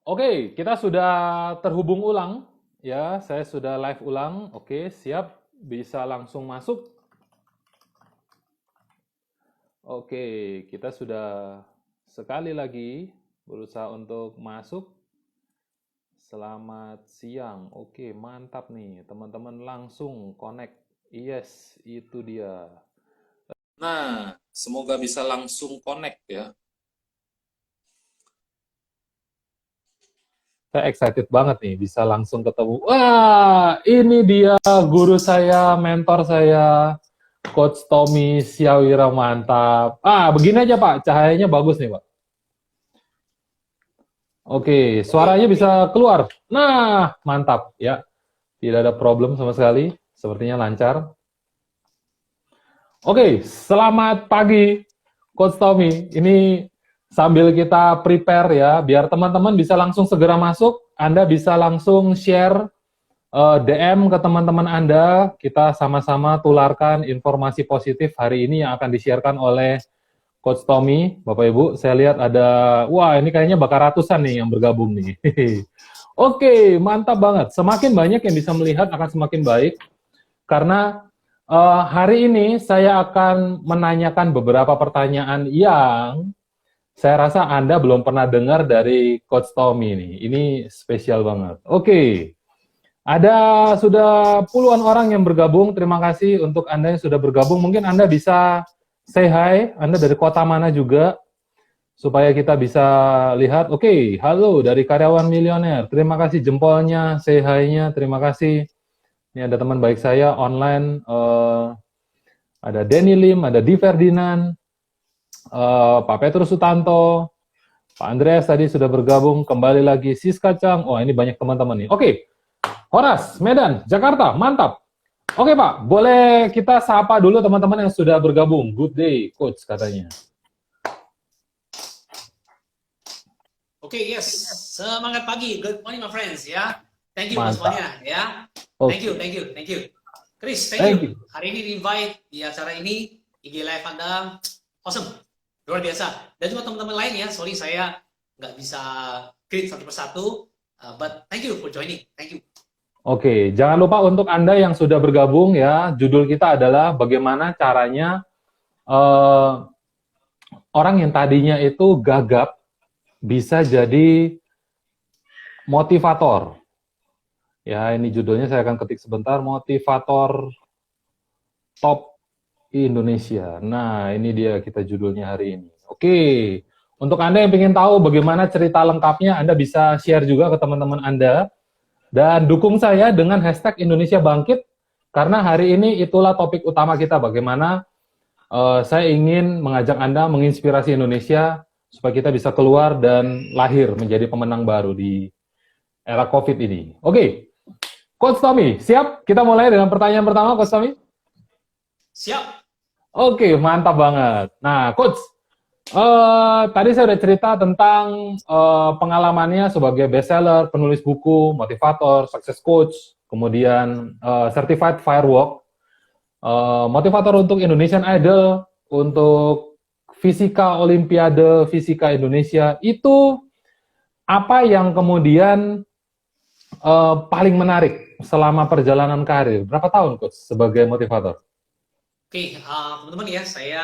Oke, kita sudah terhubung ulang. Ya, saya sudah live ulang. Oke, siap. Bisa langsung masuk. Oke, kita sudah sekali lagi berusaha untuk masuk. Selamat siang. Oke, mantap nih. Teman-teman langsung connect. Yes, itu dia. Nah, semoga bisa langsung connect ya. Saya excited banget nih bisa langsung ketemu. Wah, ini dia guru saya, mentor saya, Coach Tommy Siawira, mantap. Begini aja Pak, cahayanya bagus nih Pak. Oke, suaranya bisa keluar. Nah, mantap ya. Tidak ada problem sama sekali. Sepertinya lancar. Oke, selamat pagi Coach Tommy. Ini sambil kita prepare ya, biar teman-teman bisa langsung segera masuk. Anda bisa langsung share DM ke teman-teman Anda, kita sama-sama tularkan informasi positif hari ini yang akan disiarkan oleh Coach Tommy. Bapak Ibu, saya lihat ada, wah ini kayaknya bakal ratusan nih yang bergabung nih. Oke, mantap banget. Semakin banyak yang bisa melihat akan semakin baik, karena hari ini saya akan menanyakan beberapa pertanyaan yang saya rasa Anda belum pernah dengar dari Coach Tommy nih. Ini spesial banget. Oke. Ada sudah puluhan orang yang bergabung. Terima kasih untuk Anda yang sudah bergabung. Mungkin Anda bisa say hi, Anda dari kota mana juga, supaya kita bisa lihat. Oke, halo dari Karyawan Milioner. Terima kasih jempolnya, say hi-nya, terima kasih. Ini ada teman baik saya online, ada Denny Lim, ada Di Ferdinand, Pak Petrus Sutanto, Pak Andreas tadi sudah bergabung, kembali lagi Siska Chang. Oh, ini banyak teman-teman nih. Oke, Horas, Medan, Jakarta, mantap. Oke Pak, boleh kita sapa dulu teman-teman yang sudah bergabung. Good day, Coach katanya. Oke, yes. Semangat pagi. Good morning, my friends. Ya, thank you Mantap. semuanya. Ya, Okay. thank you. Chris, thank you. Hari ini di invite di acara ini, IG Live Anda, awesome, luar biasa. Dan juga teman-teman lain ya. Sorry saya nggak bisa greet satu persatu, but thank you for joining. Thank you. Oke, jangan lupa untuk Anda yang sudah bergabung ya, judul kita adalah bagaimana caranya orang yang tadinya itu gagap bisa jadi motivator. Ya, ini judulnya saya akan ketik sebentar, motivator top Indonesia. Nah, ini dia kita judulnya hari ini. Oke, untuk Anda yang ingin tahu bagaimana cerita lengkapnya, Anda bisa share juga ke teman-teman Anda. Dan dukung saya dengan hashtag Indonesia Bangkit, karena hari ini itulah topik utama kita, bagaimana saya ingin mengajak Anda menginspirasi Indonesia, supaya kita bisa keluar dan lahir menjadi pemenang baru di era COVID ini. Oke, Coach Tommy, siap? Kita mulai dengan pertanyaan pertama, Coach Tommy? Siap. Oke, mantap banget. Nah, Coach, tadi saya udah cerita tentang pengalamannya sebagai bestseller, penulis buku, motivator, success coach, kemudian certified firework, motivator untuk Indonesian Idol, untuk Fisika Olimpiade Fisika Indonesia. Itu apa yang kemudian paling menarik selama perjalanan karir? Berapa tahun, Coach, sebagai motivator? Oke, teman-teman ya, saya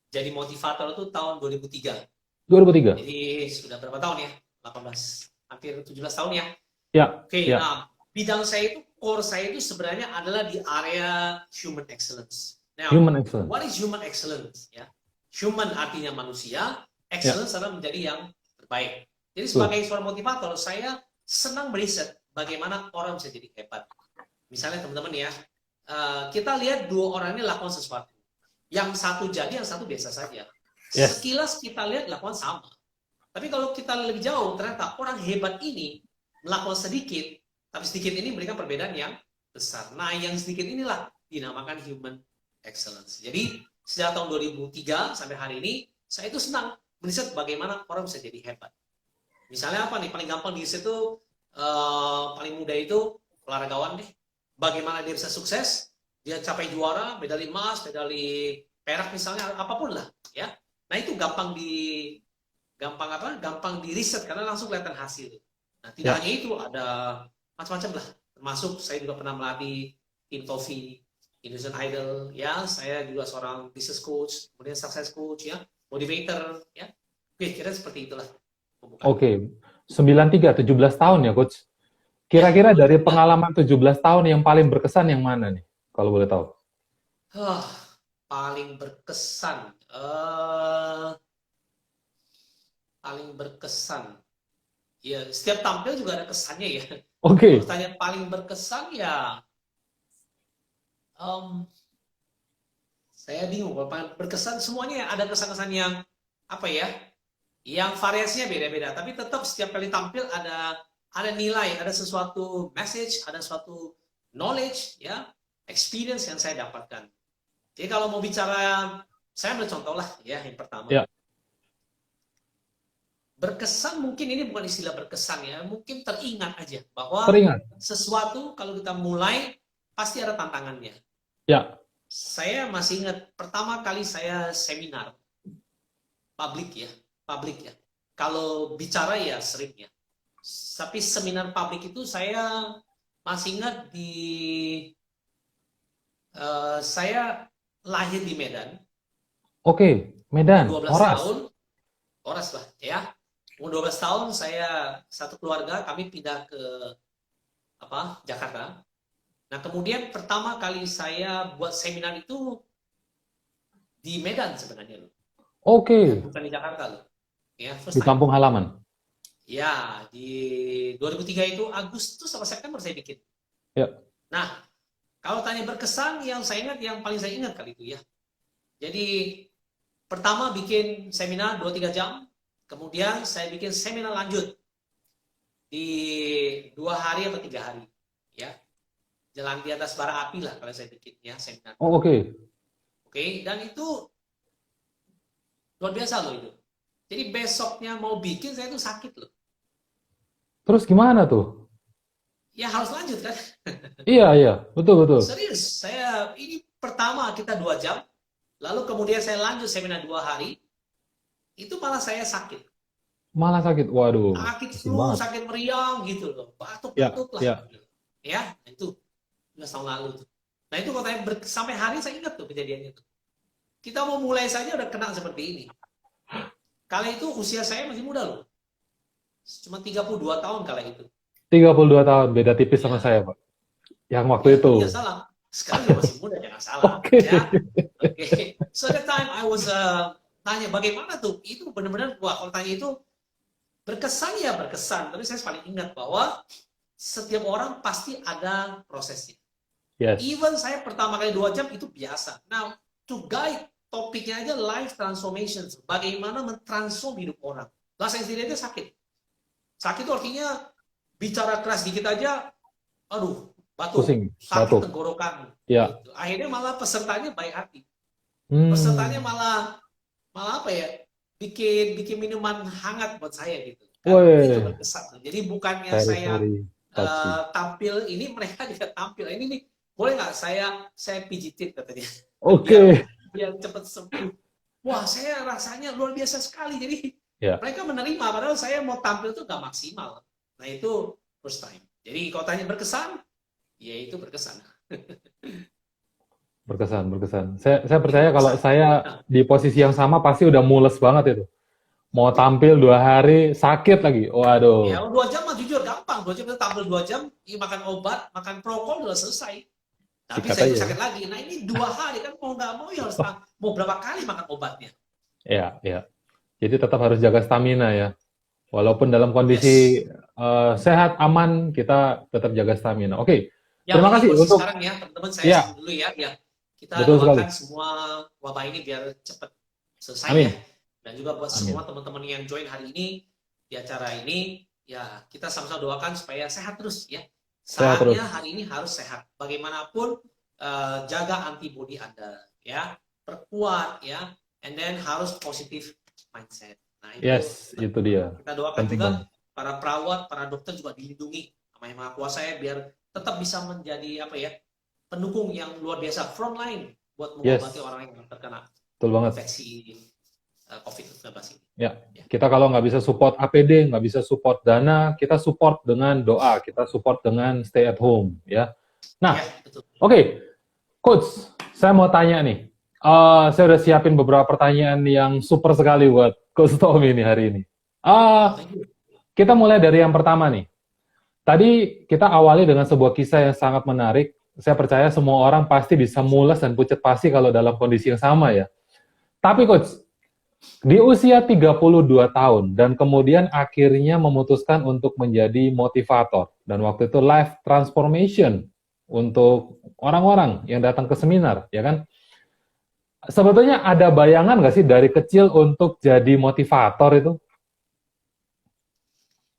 jadi motivator itu tahun 2003. 2003. Jadi sudah berapa tahun ya? 18, hampir 17 tahun ya. Ya. Oke, Ya. nah bidang saya itu, core saya itu sebenarnya adalah di area human excellence. Now, Human excellence. what is human excellence? Ya, human artinya manusia, excellence adalah menjadi yang terbaik. Jadi sebagai seorang motivator, saya senang meriset bagaimana orang bisa jadi hebat. Misalnya teman-teman ya, kita lihat dua orang ini lakukan sesuatu. Yang satu jadi, yang satu biasa saja. Yes. Sekilas kita lihat lakukan sama. Tapi kalau kita lebih jauh, ternyata orang hebat ini melakukan sedikit, tapi sedikit ini memberikan perbedaan yang besar. Nah, yang sedikit inilah dinamakan human excellence. Jadi, sejak tahun 2003 sampai hari ini, saya itu senang meriset bagaimana orang bisa jadi hebat. Misalnya apa nih? Paling gampang di situ, paling mudah itu olahragawan deh. Bagaimana dia bisa sukses, dia capai juara, medali emas, medali perak misalnya, apapun lah. Ya. Nah, itu gampang gampang apa? Gampang di riset karena langsung kelihatan hasil. Nah, tidak hanya itu, ada macam-macam lah. Termasuk saya juga pernah melatih Tim Tofi, Indonesian Idol, ya. Saya juga seorang business coach, kemudian success coach, ya, motivator, ya. Oke, kira seperti itulah pembukaan. Oke, 93, 17 tahun ya, Coach. Kira-kira dari pengalaman 17 tahun yang paling berkesan yang mana nih, kalau boleh tahu? Paling berkesan, paling berkesan. Ya, setiap tampil juga ada kesannya ya. Oke. Kalau tanya paling berkesan ya, saya bingung. Kalau paling berkesan semuanya ada kesan-kesan yang apa ya? Yang variasinya beda-beda. Tapi tetap setiap kali tampil ada nilai, ada sesuatu message, ada suatu knowledge, ya, experience yang saya dapatkan. Jadi kalau mau bicara, saya ambil contoh lah, ya, yang pertama. Ya. Berkesan mungkin ini bukan istilah berkesan ya, mungkin teringat aja bahwa sesuatu kalau kita mulai pasti ada tantangannya. Ya. Saya masih ingat pertama kali saya seminar publik ya. Kalau bicara ya sering ya. Tapi seminar publik itu saya masih ingat saya lahir di Medan. Oke, Medan. 12 Oras. tahun. Oras lah ya. Umur 12 tahun saya satu keluarga kami pindah ke Jakarta. Nah, kemudian pertama kali saya buat seminar itu di Medan sebenarnya loh. Oke. Bukan di Jakarta loh. Ya, di kampung halaman. Ya, di 2003 itu Agustus atau September saya bikin. Ya. Nah, kalau tanya berkesan, yang saya ingat, yang paling saya ingat kali itu ya. Jadi, pertama bikin seminar 2-3 jam, kemudian saya bikin seminar lanjut di 2 hari atau 3 hari. Ya, jalan di atas bara api lah kalau saya bikin ya seminar. Oh, oke. Oke, dan itu luar biasa loh itu. Jadi besoknya mau bikin saya tuh sakit loh. Terus gimana tuh? Ya harus lanjut kan. Iya, betul. Serius, ini pertama kita 2 jam, lalu kemudian saya lanjut seminar 2 hari, itu malah saya sakit. Malah sakit, waduh. Sakit meriang gitu loh, batuk-batuk lah. Ya, itu 2 tahun lalu tuh. Nah itu kalau sampai hari saya ingat tuh kejadiannya tuh. Kita mau mulai saja udah kena seperti ini. Kala itu usia saya masih muda loh. Cuma 32 tahun kala itu. 32 tahun, beda tipis sama saya, Pak. Yang waktu itu. Iya, salah. Sekarang juga masih muda, jangan salah. Oke. Ya. Okay. So that time I was tanya bagaimana tuh? Itu benar-benar, wah kalau tanya itu berkesan ya berkesan. Tapi saya paling ingat bahwa setiap orang pasti ada prosesnya. Yes. Even saya pertama kali 2 jam itu biasa. Now, to guide topiknya aja life transformation. Bagaimana mentransform hidup orang. Lah saya sendiri aja sakit. Sakit itu artinya bicara keras dikit aja, aduh, batuk, pusing, sakit tenggorokan. Ya. Gitu. Akhirnya malah pesertanya baik hati. Pesertanya malah apa ya? Bikin minuman hangat buat saya gitu. Itu berkesan. Jadi bukannya saya tampil ini, mereka juga tampil. Ini nih, boleh nggak saya pijitin katanya. Oke. Biar cepat sembuh. Wah, saya rasanya luar biasa sekali. Jadi mereka menerima, padahal saya mau tampil tuh nggak maksimal. Nah itu first time. Jadi kalau tanya berkesan, ya itu berkesan. Berkesan. Saya percaya kalau saya di posisi yang sama pasti udah mules banget itu. Mau tampil 2 hari, sakit lagi. Waduh. Ya 2 jam mah jujur gampang. 2 jam kita tampil 2 jam, makan obat, makan prokol udah selesai. Tapi saya sakit lagi. Nah ini 2 hari kan mau nggak mau ya harus mau berapa kali makan obatnya. Iya. Jadi tetap harus jaga stamina ya. Walaupun dalam kondisi sehat, aman, kita tetap jaga stamina. Oke. Terima kasih untuk sekarang ya teman-teman saya dulu ya. Kita doakan semua wabah ini biar cepat selesai. Amin. Ya. Dan juga buat semua teman-teman yang join hari ini di acara ini, ya kita sama-sama doakan supaya sehat terus ya. Saatnya hari ini harus sehat. Bagaimanapun jaga antibodi Anda ya, perkuat ya, and then harus positif mindset. Nah, itu dia. Kita doakan juga para perawat, para dokter juga dilindungi sama Yang Maha Kuasa ya, biar tetap bisa menjadi pendukung yang luar biasa, front line buat mengobati orang yang terkena infeksi ini. COVID-19 ini. Ya, Ya. kita kalau nggak bisa support APD, nggak bisa support dana, kita support dengan doa, kita support dengan stay at home, ya. Nah, Ya, betul. oke, Coach, saya mau tanya nih. Saya udah siapin beberapa pertanyaan yang super sekali buat Coach Tommy nih hari ini. Thank you. Kita mulai dari yang pertama nih. Tadi kita awali dengan sebuah kisah yang sangat menarik. Saya percaya semua orang pasti bisa mules dan pucat pasi kalau dalam kondisi yang sama ya. Tapi Coach, di usia 32 tahun dan kemudian akhirnya memutuskan untuk menjadi motivator. Dan waktu itu life transformation untuk orang-orang yang datang ke seminar, ya kan? Sebetulnya ada bayangan nggak sih dari kecil untuk jadi motivator itu?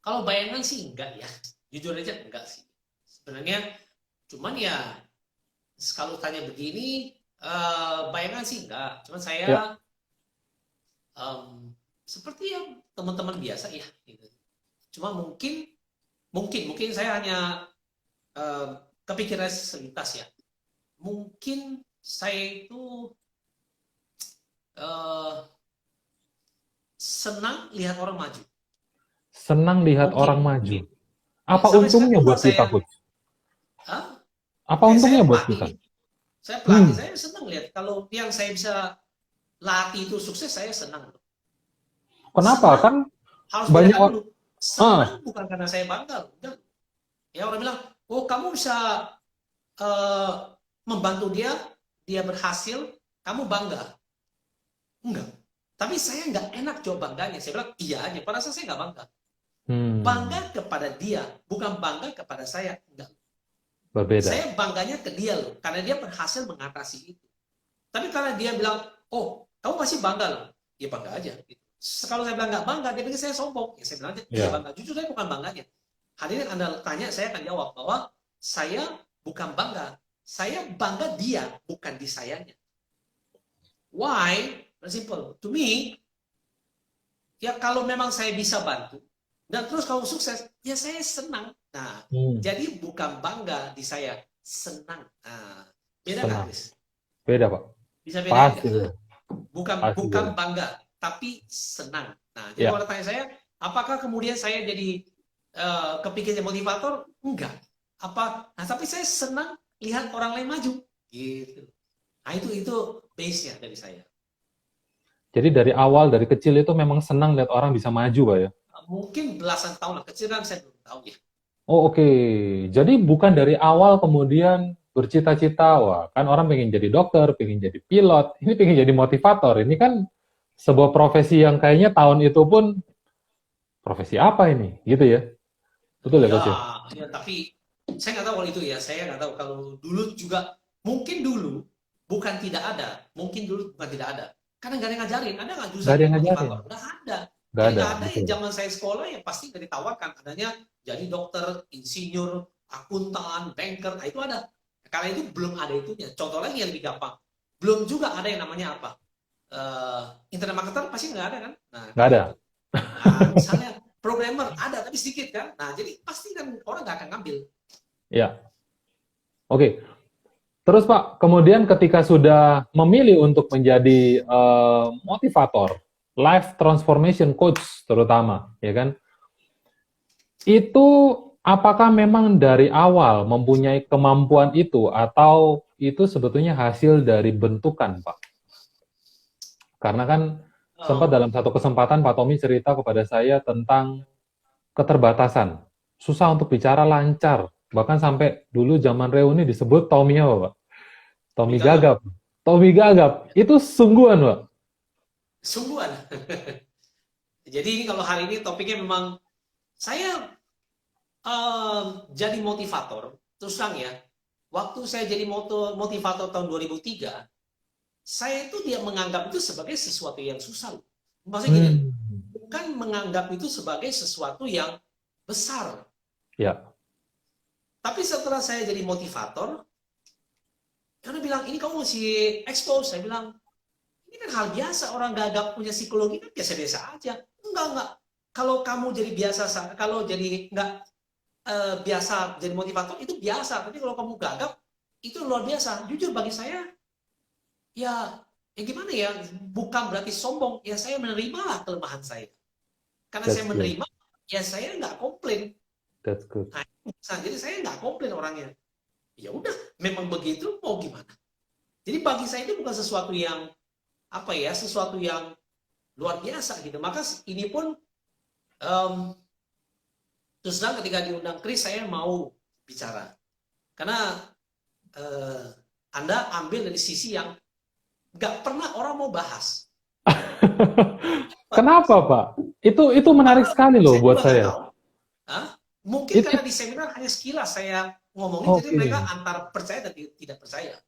Kalau bayangan sih enggak ya, jujur aja enggak sih. Sebenarnya, cuman ya kalau tanya begini, bayangan sih enggak. Cuman saya Ya. seperti yang teman-teman biasa ya. Gitu. Cuma mungkin saya hanya kepikiran selintas ya. Mungkin saya itu senang lihat orang maju. Senang lihat orang maju. Mungkin. Apa Sampai sekarang untungnya juga buat kita, saya, Coach? ah, Apa saya untungnya buat kita? pelatih. Saya pelatih, Hmm, saya senang lihat kalau yang saya bisa latih itu sukses, saya senang. kenapa? Senang Kan harus banyak bedakan orang. dulu. Senang bukan karena saya bangga. Enggak. Ya orang bilang, oh kamu bisa eh, membantu dia, dia berhasil, kamu bangga. Enggak. Tapi saya nggak enak jawab bangganya. Saya bilang iya aja. Pada saat saya nggak bangga. Bangga kepada dia, bukan bangga kepada saya. Enggak. Berbeda. Saya bangganya ke dia loh, karena dia berhasil mengatasi itu. Tapi karena dia bilang, oh kamu pasti bangga loh, ya bangga aja. Gitu. Kalau saya bilang nggak bangga, dia pikir saya sombong. Ya saya bilang aja, iya bangga. Jujur saya bukan bangganya. Hadirin Anda tanya, saya akan jawab bahwa saya bukan bangga. Saya bangga dia, bukan di sayanya. Why? Very simple. To me, ya kalau memang saya bisa bantu, dan terus kamu sukses, ya saya senang. Nah, jadi bukan bangga di saya, senang. Nah, beda nggak, Chris? Beda, Pak. Bisa beda Pasti. bukan bangga, tapi senang. Nah, jadi kalau tanya saya, apakah kemudian saya jadi kepikirnya motivator? Enggak. Nah, tapi saya senang lihat orang lain maju. Gitu. Nah, itu base-nya dari saya. Jadi dari awal, dari kecil itu memang senang lihat orang bisa maju, Pak ya? Mungkin belasan tahun lah. Kecil kan saya belum tahu ya. Oh, oke. Jadi bukan dari awal kemudian bercita-cita, wah kan orang pengen jadi dokter, pengen jadi pilot, ini pengen jadi motivator. Ini kan sebuah profesi yang kayaknya tahun itu pun profesi apa ini, gitu ya? Betul ya, Coach? Ya, tapi saya nggak tahu kalau itu ya. Saya nggak tahu kalau dulu juga, mungkin dulu bukan tidak ada, mungkin dulu bukan tidak ada. Karena nggak ada yang ngajarin, ada nggak jurusan jadi motivator? Nggak ada. Nggak Jadi ada. nggak ada yang zaman saya sekolah ya pasti nggak ditawarkan. Adanya jadi dokter, insinyur, akuntan, banker, nah itu ada. Karena itu belum ada itunya. Contoh lagi yang lebih gampang. Belum juga ada yang namanya apa? Internet marketer pasti nggak ada kan? Nah, Nggak ada. Nah, misalnya programmer ada tapi sedikit kan? Nah, jadi pasti kan orang nggak akan ngambil. Ya. Oke. Terus Pak, kemudian ketika sudah memilih untuk menjadi motivator, life transformation coach terutama, ya kan? Itu apakah memang dari awal mempunyai kemampuan itu atau itu sebetulnya hasil dari bentukan, Pak? Karena kan sempat dalam satu kesempatan Pak Tommy cerita kepada saya tentang keterbatasan. Susah untuk bicara lancar. Bahkan sampai dulu zaman reuni disebut Tommy apa, Pak? Tommy Gagap. Tommy Gagap. Itu sungguhan, Pak? Sungguhan. Jadi ini kalau hari ini topiknya memang saya jadi motivator. Terus terang ya, waktu saya jadi motivator tahun 2003, saya itu dia menganggap itu sebagai sesuatu yang susah. Maksudnya gini, bukan menganggap itu sebagai sesuatu yang besar. Ya. Tapi setelah saya jadi motivator, karena bilang, ini kamu mesti expose. Saya bilang, ini kan hal biasa, orang gagap punya psikologi kan biasa-biasa aja. Enggak. Kalau kamu jadi biasa, kalau jadi enggak biasa jadi motivator, itu biasa. Tapi kalau kamu gagap, itu luar biasa. Jujur bagi saya, ya ya gimana ya, bukan berarti sombong, ya saya menerimalah kelemahan saya. Karena saya That's good. menerima, ya saya nggak komplain. That's good. Nah, jadi saya nggak komplain orangnya. Ya udah, memang begitu, mau gimana? Jadi bagi saya itu bukan sesuatu yang apa ya, sesuatu yang luar biasa gitu. Maka ini pun terus terang ketika diundang Chris, saya mau bicara. Karena Anda ambil dari sisi yang nggak pernah orang mau bahas. Kenapa, Pak? Itu menarik sekali loh buat saya. Mungkin karena di seminar hanya sekilas saya ngomongin, jadi mereka antara percaya dan tidak percaya.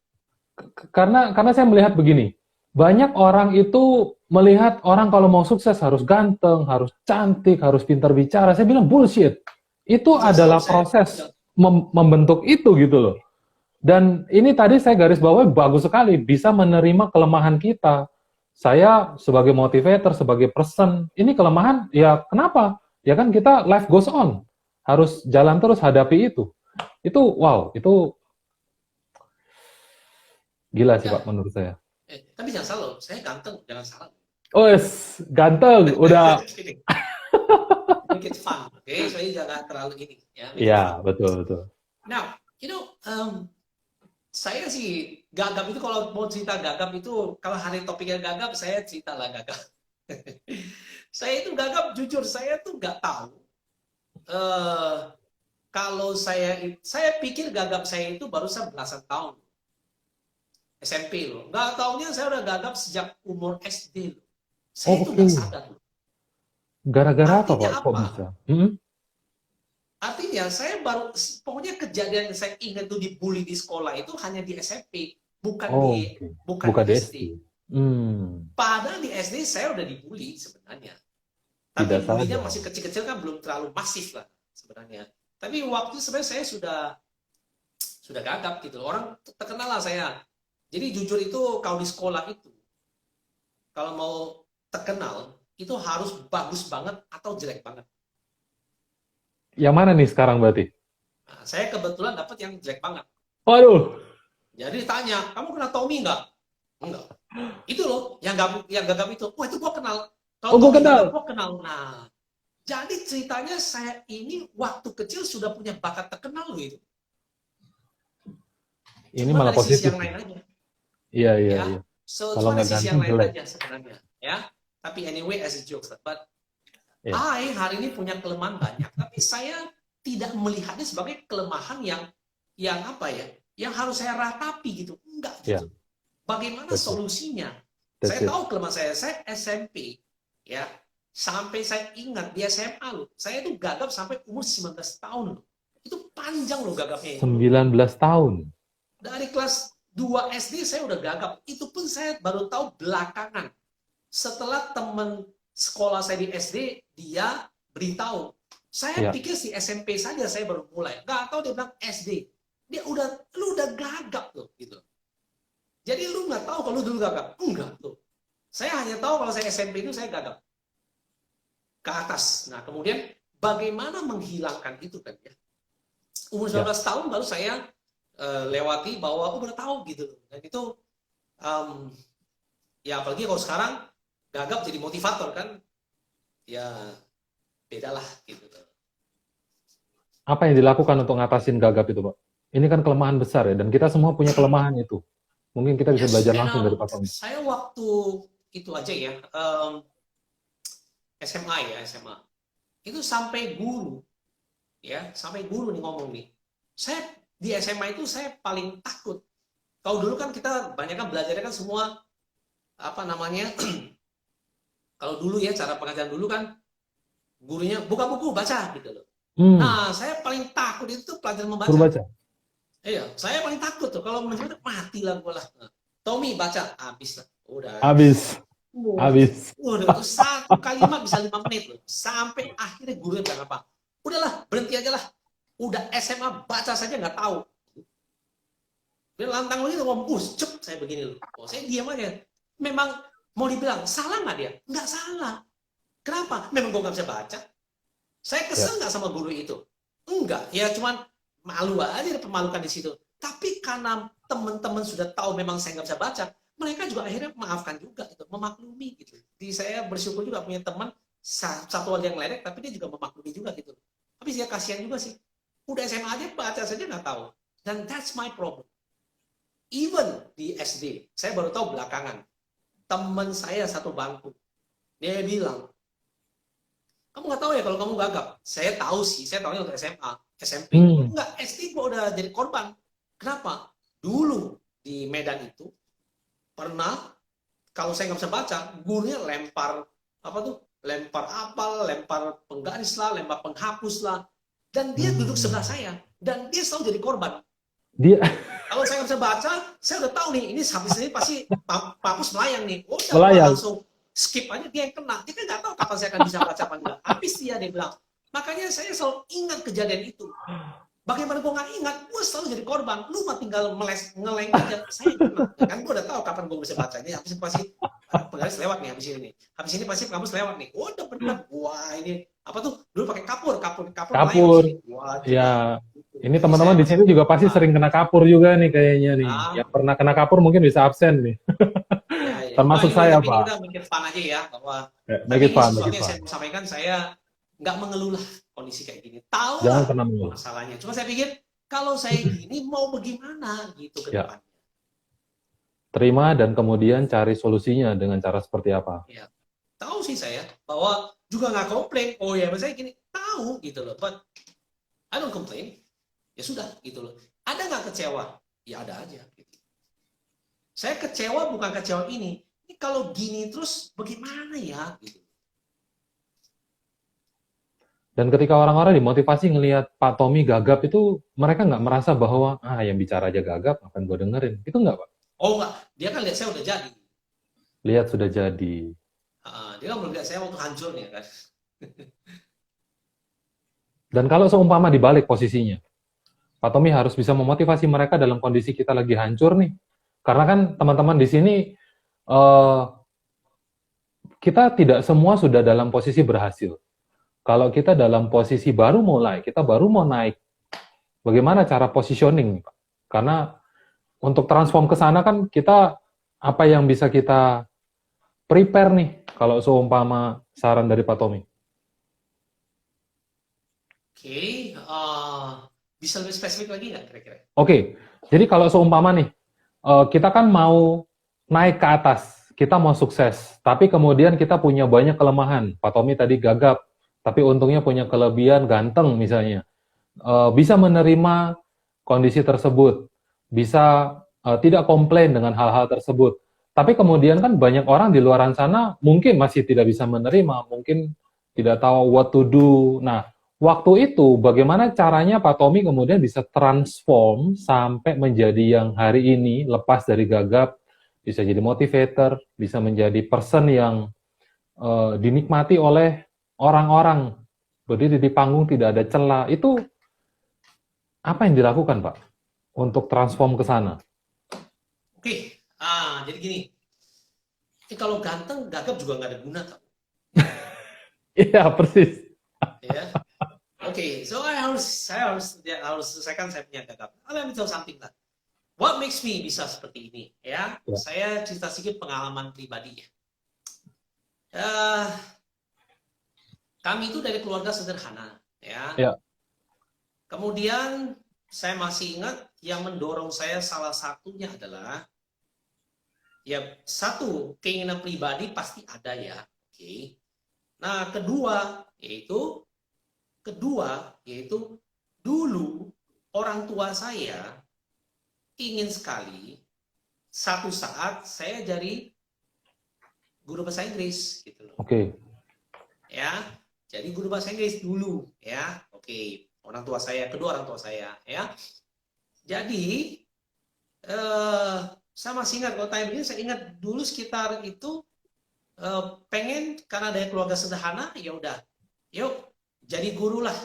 Karena saya melihat begini, banyak orang itu melihat orang kalau mau sukses harus ganteng, harus cantik, harus pintar bicara. Saya bilang bullshit. Itu adalah proses membentuk itu gitu loh. Dan ini tadi saya garis bawahi bagus sekali, bisa menerima kelemahan kita. Saya sebagai motivator, sebagai person, ini kelemahan, ya kenapa? Ya kan kita life goes on. Harus jalan terus hadapi itu. Itu wow, itu gila sih Pak menurut saya. Tapi jangan salah, saya ganteng, jangan salah. Oh yes, ganteng, udah. Make it fun, oke? Soalnya jangan terlalu gini. Iya, betul. Now, saya sih gagap itu, kalau mau cerita gagap itu, kalau hari topiknya gagap, saya cerita lah gagap. Saya itu gagap, jujur saya tuh nggak tahu. Kalau saya pikir gagap saya itu baru belasan tahun. SMP loh. Nggak taunya saya udah gagap sejak umur SD loh. Saya itu nggak sadar loh. Gara-gara apa Pak? Kok bisa? Artinya saya baru, pokoknya kejadian yang saya ingat itu dibully di sekolah itu hanya di SMP, bukan di SD. Padahal di SD saya udah dibully sebenarnya. Tapi bulinya masih kecil-kecil kan, belum terlalu masif lah sebenarnya. Tapi waktu sebenarnya saya sudah gagap gitu. Orang terkenal lah saya. Jadi jujur itu kalau di sekolah itu, kalau mau terkenal itu harus bagus banget atau jelek banget. Yang mana nih sekarang berarti? Nah, saya kebetulan dapat yang jelek banget. Waduh. Jadi ditanya, kamu kenal Tommy nggak? Enggak. Itu loh, yang gagap itu. Wah, itu gua kenal. Kalau gua kenal. Gua kenal. Nah, jadi ceritanya saya ini waktu kecil sudah punya bakat terkenal loh itu. Ini cuma malah positif. Sisi yang lain aja. Iya. So, cuma dari sisi yang lain aja sebenarnya. Ya. Tapi anyway, as a joke. But hari ini punya kelemahan banyak. Tapi saya tidak melihatnya sebagai kelemahan yang apa ya? Yang harus saya ratapi gitu. Enggak gitu. Bagaimana solusinya? Saya tahu kelemahan saya SMP. Ya. Sampai saya ingat di SMA loh. Saya tuh gagap sampai umur 19 tahun loh. Itu panjang loh gagapnya. 19 tahun? Dari kelas 2 SD saya udah gagap. Itu pun saya baru tahu belakangan. Setelah teman sekolah saya di SD, dia beritahu. Saya pikir si SMP saja saya baru mulai. Nggak tahu dia bilang SD. Lu udah gagap loh gitu. Jadi lu nggak tahu kalau lu dulu gagap? Enggak tuh. Saya hanya tahu kalau saya SMP itu saya gagap. Ke atas. Nah, kemudian bagaimana menghilangkan itu kan ya. Umur 19 tahun baru saya lewati bahwa aku udah tahu gitu. Dan itu ya apalagi kalau sekarang gagap jadi motivator kan, ya bedalah gitu. Apa yang dilakukan untuk ngatasin gagap itu, Pak? Ini kan kelemahan besar ya, dan kita semua punya kelemahan itu. Mungkin kita bisa belajar langsung dari Pak Tommy. Saya waktu itu aja ya, SMA. Itu sampai guru nih ngomong nih. Saya di SMA itu saya paling takut. Kalau dulu kan kita banyak kan belajarnya kan semua apa namanya? Kalau dulu ya, cara pengajaran dulu kan gurunya buka buku baca gitu loh. Nah, saya paling takut itu tuh pelajaran membaca. Baca. Iya, saya paling takut tuh kalau membaca mati lah gue lah. Tommy baca, habis lah. Udah. Habis. Udah tuh satu kalimat bisa 5 menit loh. Sampai akhirnya gurunya bilang apa? Udahlah, berhenti aja lah. Udah SMA baca saja nggak tahu. Dia lantang lagi ngomong, cep saya begini loh. Saya diam aja. Memang mau dibilang, salah nggak dia? Nggak salah. Kenapa? Memang gue nggak bisa baca. Saya kesel nggak sama guru itu? Enggak. Ya cuman malu aja, pemalukan di situ. Tapi karena teman-teman sudah tahu memang saya nggak bisa baca, mereka juga akhirnya maafkan juga gitu, memaklumi gitu. Jadi saya bersyukur juga punya teman satu lagi yang ledek, tapi dia juga memaklumi juga gitu. Tapi dia kasihan juga sih. Udah SMA aja baca saja nggak tahu. Dan that's my problem. Even di SD, saya baru tahu belakangan. Teman saya satu bangku, dia bilang, kamu nggak tahu ya kalau kamu gagap? Saya tahu sih, saya tahunya untuk SMA, SMP. Enggak, SD gua udah jadi korban. Kenapa? Dulu di Medan itu pernah, kalau saya nggak bisa baca, gurunya lempar apa tuh? Lempar apel, lempar penggaris lah, lempar penghapus lah. Dan dia duduk sebelah saya. Dan dia selalu jadi korban. Dia Kalau saya nggak bisa baca, saya udah tahu nih, ini habis ini pasti papus melayang nih. Udah, melayang. langsung skip aja, dia yang kena. Dia kan nggak tahu kapan saya akan bisa baca apa enggak. Habis dia bilang. Makanya saya selalu ingat kejadian itu. Bagaimana gue nggak ingat, gue selalu jadi korban. Lu mah tinggal ngeleng aja. Saya kena. Kan gue udah tahu kapan gue bisa baca. Ini habis ini pasti penggaris lewat nih habis ini. Habis ini pasti kamus lewat nih. Oh, udah bener. Wah, ini apa tuh? Dulu pakai kapur. Wah, Ya, ini teman-teman di sini juga pasti sering kena kapur juga nih kayaknya nih. Yang pernah kena kapur mungkin bisa absen nih. Ya. Termasuk saya, Pak. Kita mikir fun aja ya, bahwa make it fun, sesuatu yang saya mau sampaikan, saya nggak mengeluh lah kondisi kayak gini. Tahu Jangan lah pernah mengeluh. masalahnya. Cuma saya pikir, kalau saya gini mau bagaimana gitu ke depan. Terima dan kemudian cari solusinya dengan cara seperti apa. Ya. Tahu sih saya, bahwa juga nggak komplain. Oh ya, saya gini. Tahu gitu loh. But I don't complain. Ya sudah gitu loh. Ada nggak kecewa? Ya ada aja. Gitu. Saya kecewa bukan kecewa ini. Ini kalau gini terus bagaimana ya? Gitu. Dan ketika orang-orang dimotivasi ngelihat Pak Tommy gagap itu, mereka nggak merasa bahwa, yang bicara aja gagap, akan gue dengerin. Itu nggak, Pak? Oh nggak. Dia kan lihat saya udah jadi. Lihat sudah jadi. Dia kan belum lihat saya waktu hancurnya kan. Dan kalau seumpama dibalik posisinya, Pak Tommy harus bisa memotivasi mereka dalam kondisi kita lagi hancur nih. Karena kan teman-teman di sini, kita tidak semua sudah dalam posisi berhasil. Kalau kita dalam posisi baru mulai, kita baru mau naik, bagaimana cara positioning, Pak? Karena untuk transform ke sana kan kita, apa yang bisa kita prepare nih, kalau seumpama saran dari Pak Tommy? Oke, bisa lebih spesifik lagi nggak kira-kira? Oke, jadi kalau seumpama nih, kita kan mau naik ke atas, kita mau sukses, tapi kemudian kita punya banyak kelemahan. Pak Tommy tadi gagap, tapi untungnya punya kelebihan ganteng misalnya. Bisa menerima kondisi tersebut, bisa tidak komplain dengan hal-hal tersebut. Tapi kemudian kan banyak orang di luar sana mungkin masih tidak bisa menerima, mungkin tidak tahu what to do. Nah, waktu itu bagaimana caranya Pak Tommy kemudian bisa transform sampai menjadi yang hari ini, lepas dari gagap, bisa jadi motivator, bisa menjadi person yang dinikmati oleh orang-orang, berdiri di panggung tidak ada celah. Itu apa yang dilakukan, Pak, untuk transform ke sana? Oke, jadi gini. Kalau ganteng, gagap juga nggak ada guna, tak? Iya, persis. Ya. Oke, so saya harus selesaikan saya punya gagap. Let me tell something lah. What makes me bisa seperti ini? Ya, saya cerita sedikit pengalaman pribadi ya. Kami itu dari keluarga sederhana, ya. Kemudian saya masih ingat yang mendorong saya salah satunya adalah ya satu keinginan pribadi pasti ada ya, oke. Nah kedua yaitu dulu orang tua saya ingin sekali satu saat saya jadi guru bahasa Inggris gitu loh. Oke. Ya, jadi guru bahasa Inggris dulu ya. Oke. Kedua orang tua saya ya. Jadi saya masih ingat kalau tanya begini, saya ingat dulu sekitar itu pengen karena ada keluarga sederhana, ya udah, yuk jadi guru lah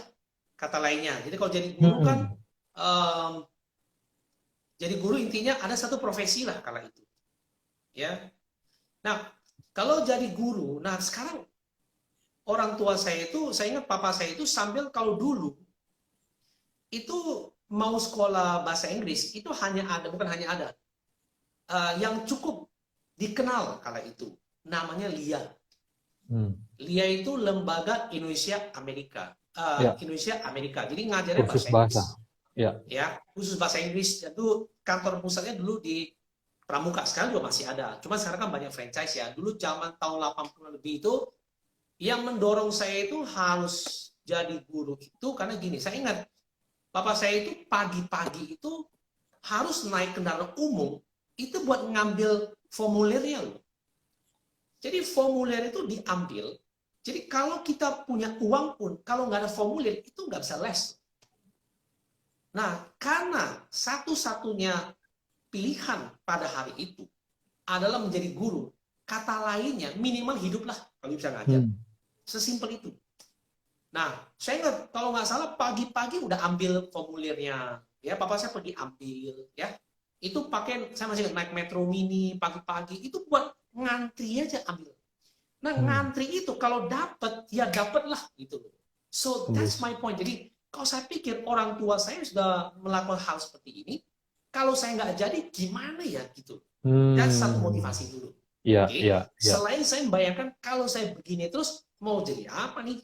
kata lainnya. Jadi kalau jadi guru kan jadi guru intinya ada satu profesi lah kala itu, ya. Nah kalau jadi guru, nah sekarang orang tua saya itu, saya ingat papa saya itu sambil kalau dulu itu mau sekolah bahasa Inggris itu bukan hanya ada yang cukup dikenal kala itu. Namanya LIA. Hmm. LIA itu Lembaga Indonesia Amerika. Ya. Indonesia Amerika. Jadi ngajarnya Kursus bahasa Inggris. bahasa. Ya. Ya, khusus bahasa Inggris. Itu kantor pusatnya dulu di Pramuka, sekarang juga masih ada. Cuma sekarang kan banyak franchise ya. Dulu zaman tahun 80 lebih itu, yang mendorong saya itu harus jadi guru itu karena gini, saya ingat bapak saya itu pagi-pagi itu harus naik kendaraan umum itu buat ngambil formulirnya loh. Jadi formulir itu diambil. Jadi kalau kita punya uang pun, kalau nggak ada formulir itu nggak bisa les. Nah, karena satu-satunya pilihan pada hari itu adalah menjadi guru, kata lainnya minimal hiduplah kalau bisa ngajar. Sesimpel itu. Nah, saya ingat kalau nggak salah pagi-pagi udah ambil formulirnya. Ya, papa saya pergi ambil. Ya, itu pakai, saya masih naik metro mini pagi-pagi. Itu buat ngantri aja ambil. Nah, ngantri itu kalau dapat, ya dapatlah gitu. So, that's my point. Jadi, kalau saya pikir orang tua saya sudah melakukan hal seperti ini, kalau saya nggak jadi, gimana ya gitu. That's satu motivasi dulu. Iya, Okay? iya, iya. Selain saya membayangkan kalau saya begini terus mau jadi apa nih?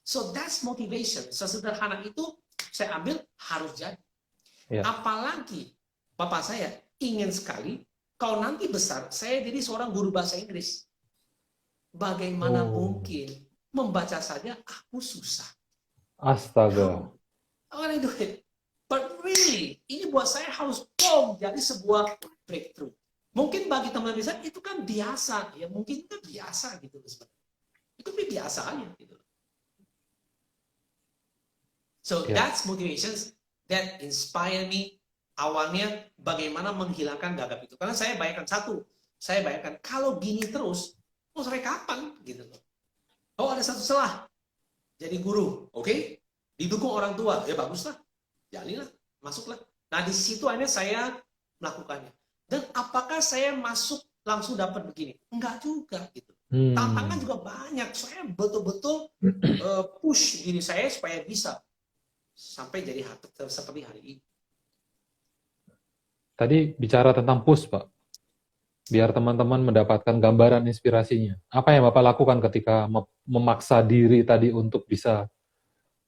So that's motivation. Sesederhana itu saya ambil harus jadi. Ya. Apalagi bapak saya ingin sekali kalau nanti besar saya jadi seorang guru bahasa Inggris. Bagaimana mungkin membaca saja aku susah. Astaga. How can I do it? But really, ini buat saya harus jadi sebuah breakthrough. Mungkin bagi teman-teman bisa itu kan biasa, ya mungkin itu biasa gitu sebenarnya. Itu biasa aja gitu. So that's motivations that inspire me. Awalnya bagaimana menghilangkan gagap itu. Karena saya bayangkan kalau gini terus, mau sampai kapan gitu loh. Oh ada satu celah, jadi guru, oke? Didukung orang tua, ya baguslah, jalilah, masuklah. Nah di situ akhirnya saya melakukannya. Dan apakah saya masuk langsung dapat begini? Enggak juga gitu. Tantangan juga banyak. Saya betul-betul push diri saya supaya bisa sampai jadi seperti hari ini. Tadi bicara tentang push, Pak. Biar teman-teman mendapatkan gambaran inspirasinya. Apa yang Bapak lakukan ketika memaksa diri tadi untuk bisa,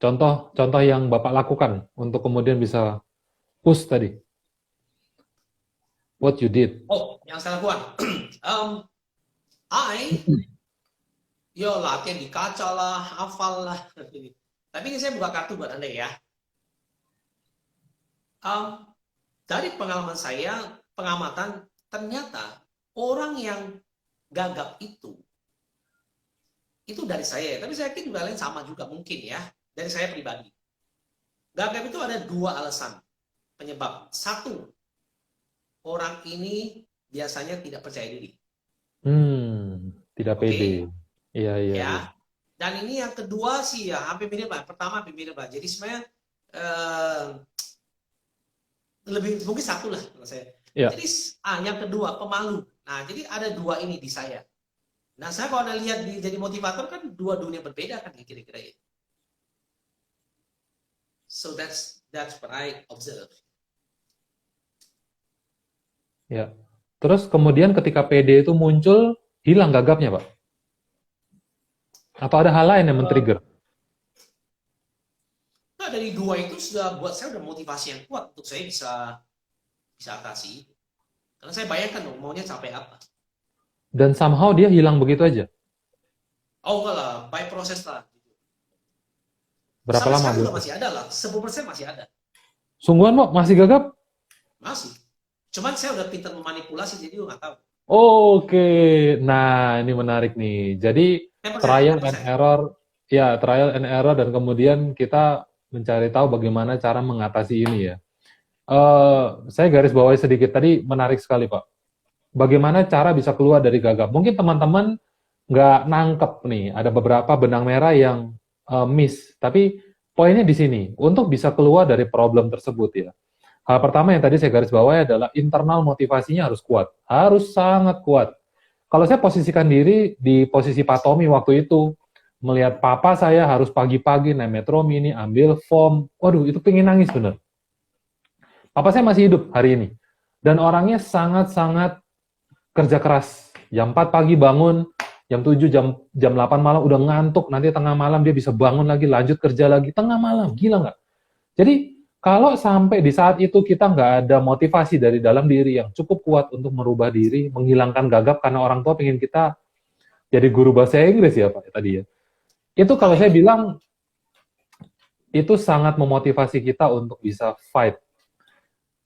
contoh yang Bapak lakukan untuk kemudian bisa push tadi? What you did? Oh, yang saya lakukan, latihan di kaca lah, hafal lah. Tapi ini saya buka kartu buat Anda ya. Dari pengalaman saya, pengamatan, ternyata orang yang gagap itu dari saya. Tapi saya yakin juga lain sama juga mungkin ya. Dari saya pribadi. Gagap itu ada dua alasan penyebab. Satu, orang ini biasanya tidak percaya diri. Tidak pede. Iya. Ya. Dan ini yang kedua sih ya, hampir mirip lah. Pertama hampir mirip lah. Jadi sebenarnya lebih mungkin satu lah menurut saya. Ya. Jadi yang kedua pemalu. Nah, jadi ada dua ini di saya. Nah, saya kalau Anda lihat jadi motivator kan dua dunia berbeda kan kira-kira ya. So that's what I observe. Ya. Terus kemudian ketika PD itu muncul, hilang gagapnya, Pak? Atau ada hal lain yang men-trigger? Nah, dari dua itu sudah buat saya udah motivasi yang kuat untuk saya bisa atasi. Karena saya bayangkan dong, maunya capai apa. Dan somehow dia hilang begitu aja? Oh enggak lah, by proses lah. Berapa lama? Sampai sekarang masih ada lah, 10% masih ada. Sungguhan, Pak? Masih gagap? Masih. Cuman saya udah pintar memanipulasi, jadi gue nggak tahu. Oke, nah ini menarik nih. Jadi trial and error, dan kemudian kita mencari tahu bagaimana cara mengatasi ini ya. Saya garis bawahi sedikit tadi, menarik sekali Pak. Bagaimana cara bisa keluar dari gagap? Mungkin teman-teman nggak nangkep nih, ada beberapa benang merah yang miss. Tapi poinnya di sini, untuk bisa keluar dari problem tersebut ya. Hal pertama yang tadi saya garis bawahi adalah internal motivasinya harus kuat. Harus sangat kuat. Kalau saya posisikan diri di posisi Pak Tommy waktu itu, melihat papa saya harus pagi-pagi naik metro mini, ambil form, waduh itu pengen nangis bener. Papa saya masih hidup hari ini. Dan orangnya sangat-sangat kerja keras. Jam 4 pagi bangun, jam 7, jam 8 malam udah ngantuk, nanti tengah malam dia bisa bangun lagi, lanjut kerja lagi, tengah malam, gila nggak? Jadi, kalau sampai di saat itu kita nggak ada motivasi dari dalam diri yang cukup kuat untuk merubah diri, menghilangkan gagap karena orang tua pengen kita jadi guru bahasa Inggris ya Pak, tadi ya. Itu kalau saya bilang, itu sangat memotivasi kita untuk bisa fight.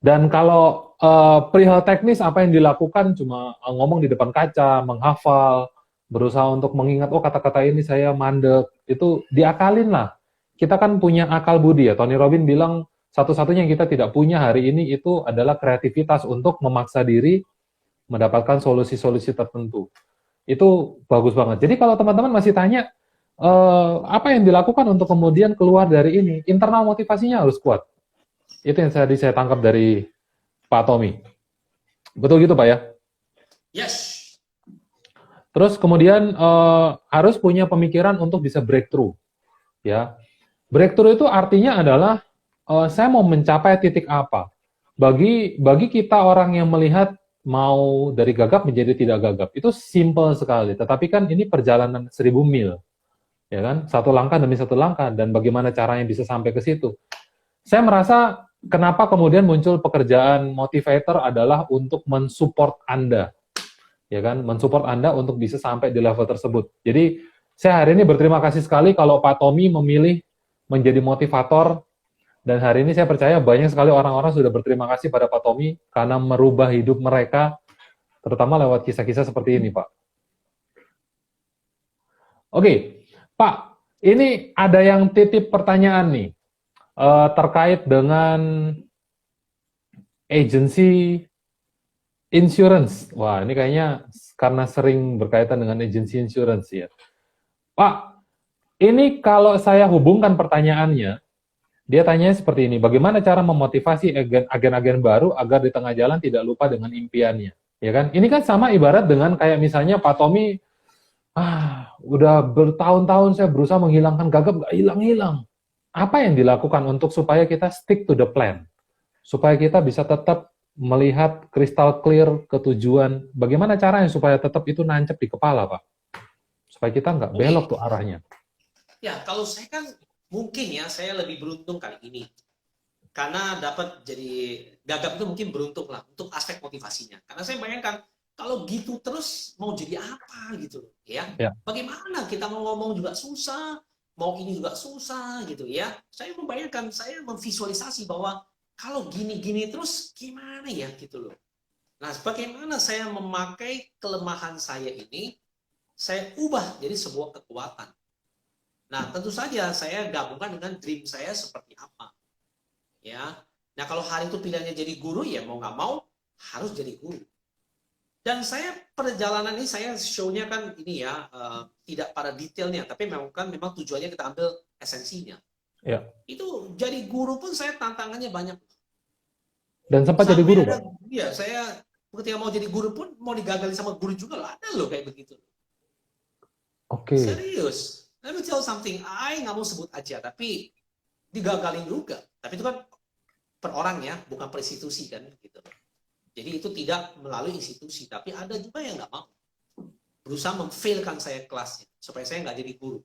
Dan kalau perihal teknis apa yang dilakukan cuma ngomong di depan kaca, menghafal, berusaha untuk mengingat, oh kata-kata ini saya mandek, itu diakalin lah. Kita kan punya akal budi ya. Tony Robbins bilang satu-satunya yang kita tidak punya hari ini itu adalah kreativitas untuk memaksa diri mendapatkan solusi-solusi tertentu. Itu bagus banget. Jadi kalau teman-teman masih tanya apa yang dilakukan untuk kemudian keluar dari ini, internal motivasinya harus kuat. Itu yang saya tangkap dari Pak Tommy. Betul gitu Pak ya? Yes. Terus kemudian harus punya pemikiran untuk bisa breakthrough. Ya, breakthrough itu artinya adalah saya mau mencapai titik apa. Bagi kita orang yang melihat mau dari gagap menjadi tidak gagap, itu simple sekali. Tetapi kan ini perjalanan 1000 mil. Ya kan? Satu langkah demi satu langkah, dan bagaimana caranya bisa sampai ke situ. Saya merasa kenapa kemudian muncul pekerjaan motivator adalah untuk mensupport Anda. Ya kan? Mensupport Anda untuk bisa sampai di level tersebut. Jadi, saya hari ini berterima kasih sekali kalau Pak Tommy memilih menjadi motivator, dan hari ini saya percaya banyak sekali orang-orang sudah berterima kasih pada Pak Tommy karena merubah hidup mereka, terutama lewat kisah-kisah seperti ini, Pak. Oke, Pak, ini ada yang titip pertanyaan nih, terkait dengan agency insurance. Wah, ini kayaknya karena sering berkaitan dengan agency insurance ya. Pak, ini kalau saya hubungkan pertanyaannya, dia tanya seperti ini, bagaimana cara memotivasi agen-agen baru agar di tengah jalan tidak lupa dengan impiannya? Ya kan? Ini kan sama ibarat dengan kayak misalnya Pak Tommy, udah bertahun-tahun saya berusaha menghilangkan gagap, nggak hilang-hilang. Apa yang dilakukan untuk supaya kita stick to the plan? Supaya kita bisa tetap melihat crystal clear ke tujuan. Bagaimana caranya supaya tetap itu nancep di kepala, Pak? Supaya kita nggak belok tuh arahnya. Ya, kalau saya kan mungkin ya saya lebih beruntung kali ini. Karena dapat jadi gagap itu mungkin beruntung lah untuk aspek motivasinya. Karena saya bayangkan kalau gitu terus mau jadi apa gitu ya. Bagaimana kita mau ngomong juga susah, mau ini juga susah gitu ya. Saya membayangkan, saya memvisualisasi bahwa kalau gini-gini terus gimana ya gitu loh. Nah, bagaimana saya memakai kelemahan saya ini, saya ubah jadi sebuah kekuatan. Nah, tentu saja saya gabungkan dengan dream saya seperti apa. Ya, nah kalau hari itu pilihannya jadi guru, ya mau nggak mau harus jadi guru. Dan saya perjalanan ini, saya show-nya kan ini ya, tidak pada detailnya, tapi memang tujuannya kita ambil esensinya. Ya. Itu jadi guru pun saya tantangannya banyak. Dan sempat jadi guru, Pak? Iya, saya ketika mau jadi guru pun mau digagalin sama guru juga lah, ada loh kayak begitu. Oke. Serius. Let me tell something, I nggak mau sebut aja, tapi digagalin juga. Tapi itu kan per orang ya, bukan per institusi kan gitu. Jadi itu tidak melalui institusi, tapi ada juga yang nggak mau berusaha memfailkan saya kelasnya supaya saya nggak jadi guru.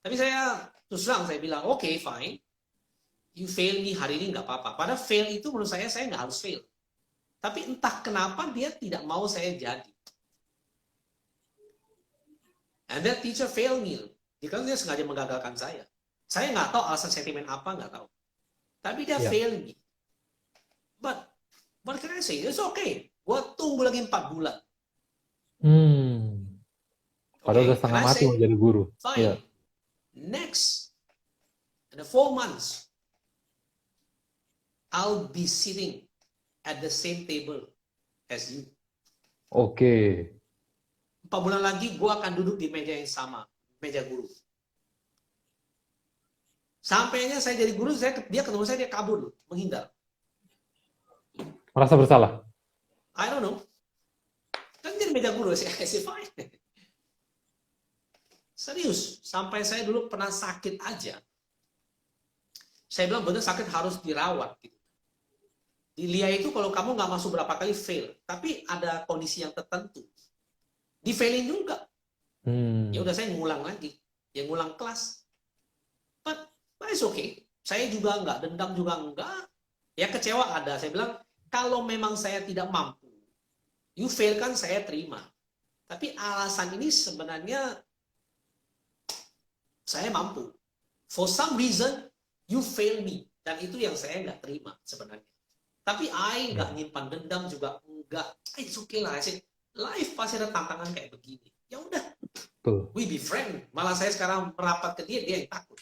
Tapi saya terus terang saya bilang oke, fine, you fail me hari ini nggak apa-apa. Padahal fail itu menurut saya nggak harus fail. Tapi entah kenapa dia tidak mau saya jadi. And that teacher fail me. Dia sengaja menggagalkan saya. Saya nggak tahu alasan sentimen apa, nggak tahu. Tapi dia fail me. But what can I say? It's okay. Gua tunggu lagi 4 bulan. Padahal udah setengah mati mau jadi guru. Fine. Yeah. Next, in the 4 months, I'll be sitting at the same table as you. Oke. 4 bulan lagi, gue akan duduk di meja yang sama, meja guru. Sampainya saya jadi guru, dia ketemu saya, dia kabur, menghindar. Merasa bersalah? I don't know. Kan jadi meja guru, saya kasih fine. Serius, sampai saya dulu pernah sakit aja. Saya bilang bener sakit harus dirawat. Gitu. Di LIA itu kalau kamu nggak masuk berapa kali fail, tapi ada kondisi yang tertentu, di failin juga. Ya udah saya ngulang lagi, ya ngulang kelas. But it's okay. Saya juga nggak dendam juga enggak. Ya kecewa ada. Saya bilang kalau memang saya tidak mampu, you fail kan saya terima. Tapi alasan ini sebenarnya saya mampu. For some reason you fail me, dan itu yang saya nggak terima sebenarnya. Tapi I nggak nyimpan dendam juga enggak. It's okay lah. I said, life pasti ada tantangan kayak begini. Ya udah, we be friend. Malah saya sekarang merapat ke dia yang takut.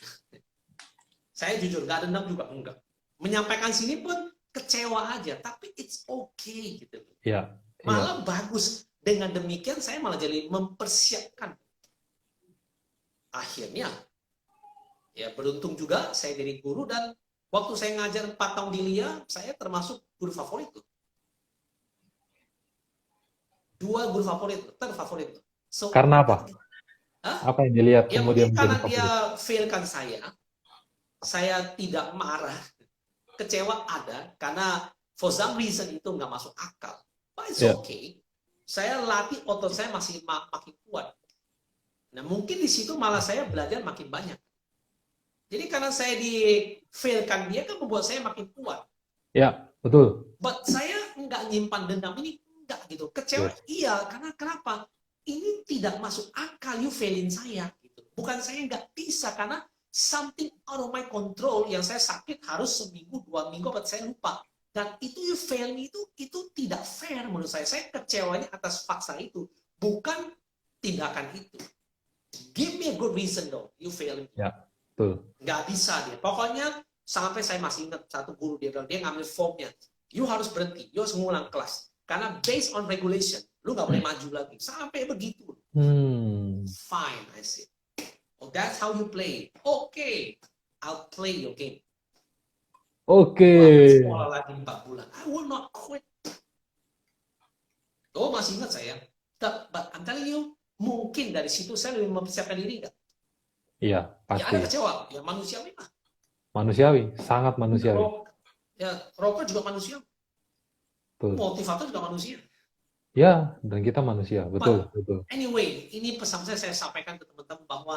Saya jujur, nggak dendam juga enggak. Menyampaikan sini pun kecewa aja, tapi it's okay gitu. Ya. Malah bagus. Dengan demikian saya malah jadi mempersiapkan. Akhirnya, ya beruntung juga saya jadi guru, dan waktu saya ngajar 4 tahun di LIA, saya termasuk guru favorit tuh. 2 guru favorit, terfavorit. So, karena apa? Apa yang dilihat ya kemudian mungkin karena menjadi dia favorit? failkan saya tidak marah, kecewa ada, karena for some reason itu nggak masuk akal. But it's okay. Saya latih otot saya masih makin kuat. Nah mungkin di situ malah saya belajar makin banyak. Jadi karena saya di failkan dia kan membuat saya makin kuat. Ya, betul. But saya nggak nyimpan dendam ini, enggak gitu. Kecewa iya, karena kenapa? Ini tidak masuk akal, you failin saya gitu. Bukan saya nggak bisa, karena something out of my control, yang saya sakit harus seminggu 2 minggu, but saya lupa. Dan itu you fail me itu tidak fair menurut saya. Saya kecewanya atas fakta itu, bukan tindakan itu. Give me a good reason dong, you fail me. Ya, betul. Nggak bisa dia. Pokoknya sampai saya masih ingat satu guru dia ngambil formnya. You harus berhenti, you harus ngulang kelas. Karena based on regulation, lu nggak boleh maju lagi. Sampai begitu. Fine, I said. Oh, that's how you play. Okay, I'll play your game. Sekolah lagi 4 bulan. I will not quit. Oh, masih ingat saya. But I'm telling you, mungkin dari situ saya lebih mempersiapkan diri nggak? Iya, pasti. Ya ada kecewa. Ya manusiawi lah. Manusiawi, sangat manusiawi. Ya, rocker juga manusia. Betul. Motivator juga manusia. Ya, dan kita manusia, betul. Anyway, ini pesan saya sampaikan ke teman-teman bahwa,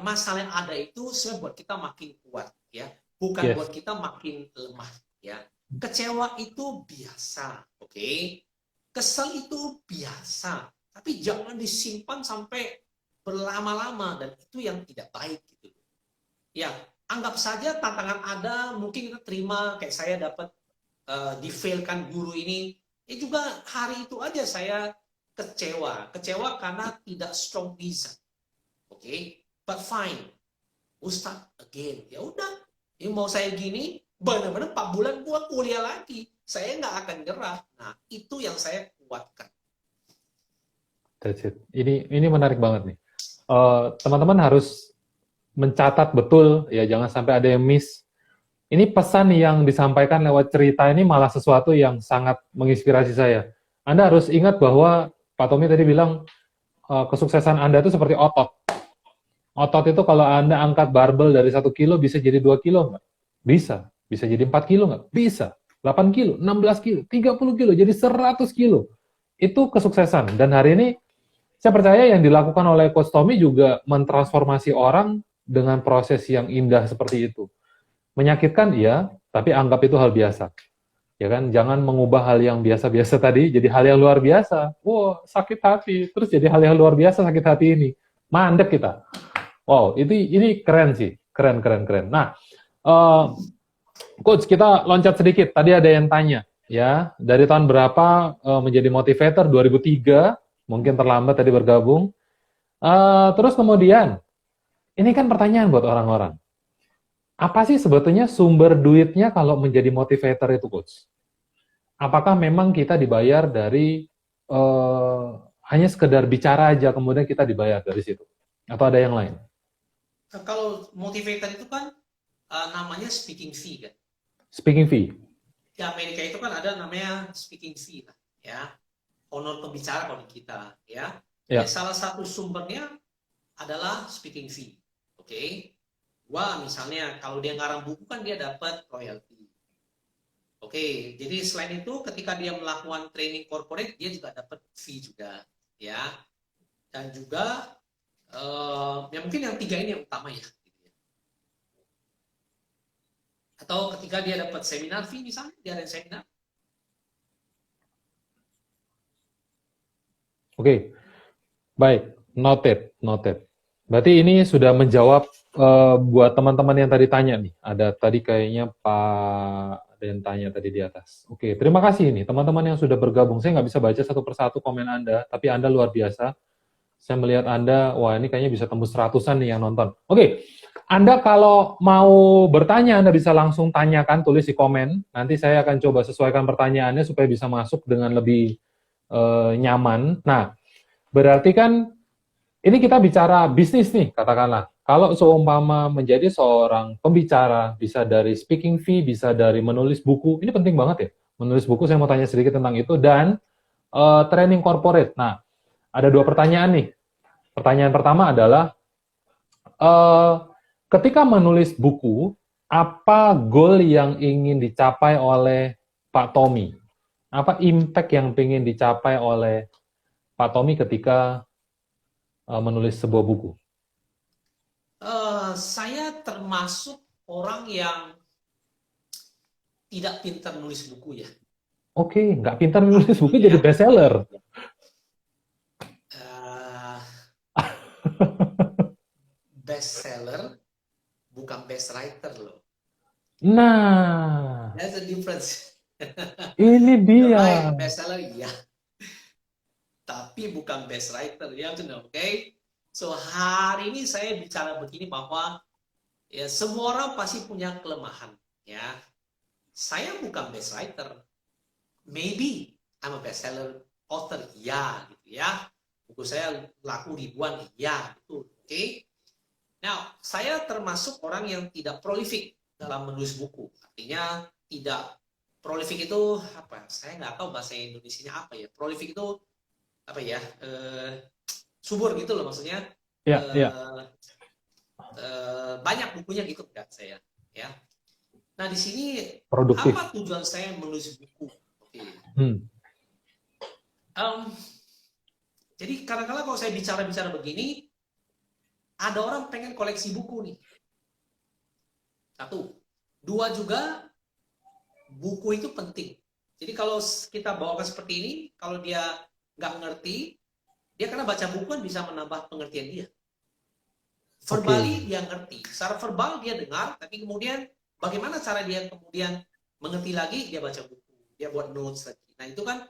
masalah yang ada itu sebenarnya buat kita makin kuat, ya, bukan buat kita makin lemah, ya. Kecewa itu biasa, oke? Kesal itu biasa, tapi jangan disimpan sampai berlama-lama, dan itu yang tidak baik gitu. Ya, anggap saja tantangan ada, mungkin kita terima, kayak saya dapat di-failkan guru ini, ya juga hari itu aja saya kecewa karena tidak strong reason. Oke, but fine, we'll start again. Ya udah, ini mau saya gini, benar-benar 4 bulan gua kuliah lagi, saya nggak akan nyerah. Nah, itu yang saya kuatkan. That's it. Ini menarik banget nih. Teman-teman harus mencatat betul, ya jangan sampai ada yang miss. Ini pesan yang disampaikan lewat cerita ini malah sesuatu yang sangat menginspirasi saya. Anda harus ingat bahwa Pak Tommy tadi bilang kesuksesan Anda itu seperti otot. Otot itu kalau Anda angkat barbel dari 1 kilo bisa jadi 2 kilo nggak? Bisa. Bisa jadi 4 kilo nggak? Bisa. 8 kilo, 16 kilo, 30 kilo, jadi 100 kilo. Itu kesuksesan. Dan hari ini saya percaya yang dilakukan oleh Coach Tommy juga mentransformasi orang dengan proses yang indah seperti itu. Menyakitkan iya, tapi anggap itu hal biasa. Ya kan, jangan mengubah hal yang biasa-biasa tadi jadi hal yang luar biasa. Wow, sakit hati, terus jadi hal yang luar biasa sakit hati ini. Mandek kita. Wow, ini keren sih, keren. Nah, Coach, kita loncat sedikit. Tadi ada yang tanya, ya, dari tahun berapa menjadi motivator? 2003, mungkin terlambat tadi bergabung. Terus kemudian, ini kan pertanyaan buat orang-orang. Apa sih sebetulnya sumber duitnya kalau menjadi motivator itu, Coach? Apakah memang kita dibayar dari hanya sekedar bicara aja, kemudian kita dibayar dari situ? Atau ada yang lain? Kalau motivator itu kan namanya speaking fee kan? Speaking fee? Di Amerika itu kan ada namanya speaking fee lah, ya. Honor pembicara kalau di kita, ya. Salah satu sumbernya adalah speaking fee, oke? Wah, misalnya kalau dia ngarang buku kan dia dapat royalti. Oke, jadi selain itu ketika dia melakukan training corporate, dia juga dapat fee juga, ya. Dan juga ya mungkin yang 3 ini yang utama ya. Atau ketika dia dapat seminar fee misalnya, dia ada seminar. Oke, baik, noted. Berarti ini sudah menjawab buat teman-teman yang tadi tanya nih. Ada tadi kayaknya Pak ada yang tanya tadi di atas. Oke, terima kasih nih teman-teman yang sudah bergabung. Saya nggak bisa baca satu persatu komen Anda, tapi Anda luar biasa. Saya melihat Anda, wah ini kayaknya bisa tembus ratusan nih yang nonton. Oke, Anda kalau mau bertanya, Anda bisa langsung tanyakan, tulis di komen. Nanti saya akan coba sesuaikan pertanyaannya supaya bisa masuk dengan lebih nyaman. Nah, berarti kan ini kita bicara bisnis nih, katakanlah. Kalau seumpama menjadi seorang pembicara, bisa dari speaking fee, bisa dari menulis buku, ini penting banget ya. Menulis buku, saya mau tanya sedikit tentang itu, dan training corporate. Nah, ada 2 pertanyaan nih. Pertanyaan pertama adalah, ketika menulis buku, apa goal yang ingin dicapai oleh Pak Tommy? Apa impact yang ingin dicapai oleh Pak Tommy ketika menulis sebuah buku? Saya termasuk orang yang tidak pintar nulis buku ya. Oke, nggak pintar nulis buku jadi bestseller. Bestseller bukan best writer loh. Nah, That's the difference. ini You're dia. right, bestseller iya. Tapi bukan best writer ya, oke? So hari ini saya bicara begini bahwa ya semua orang pasti punya kelemahan ya. Saya bukan best writer. Maybe I'm a bestseller author ya gitu ya. Buku saya laku ribuan ya, betul. Oke. Now, saya termasuk orang yang tidak prolific dalam menulis buku. Artinya tidak prolific itu apa? Saya nggak tahu bahasa Indonesianya apa ya. Prolific itu apa ya? Subur gitu loh maksudnya. Ya. Banyak bukunya gitu kan saya. Ya. Nah di sini Produktif. apa tujuan saya menulis buku? Oke. Jadi kadang-kadang kalau saya bicara-bicara begini, ada orang pengen koleksi buku nih. 1. 2 juga, buku itu penting. Jadi kalau kita bawakan seperti ini, kalau dia nggak ngerti, dia karena baca buku kan bisa menambah pengertian dia. Verbally dia ngerti. Secara verbal dia dengar, tapi kemudian bagaimana cara dia kemudian mengerti lagi, dia baca buku. Dia buat notes lagi. Nah itu kan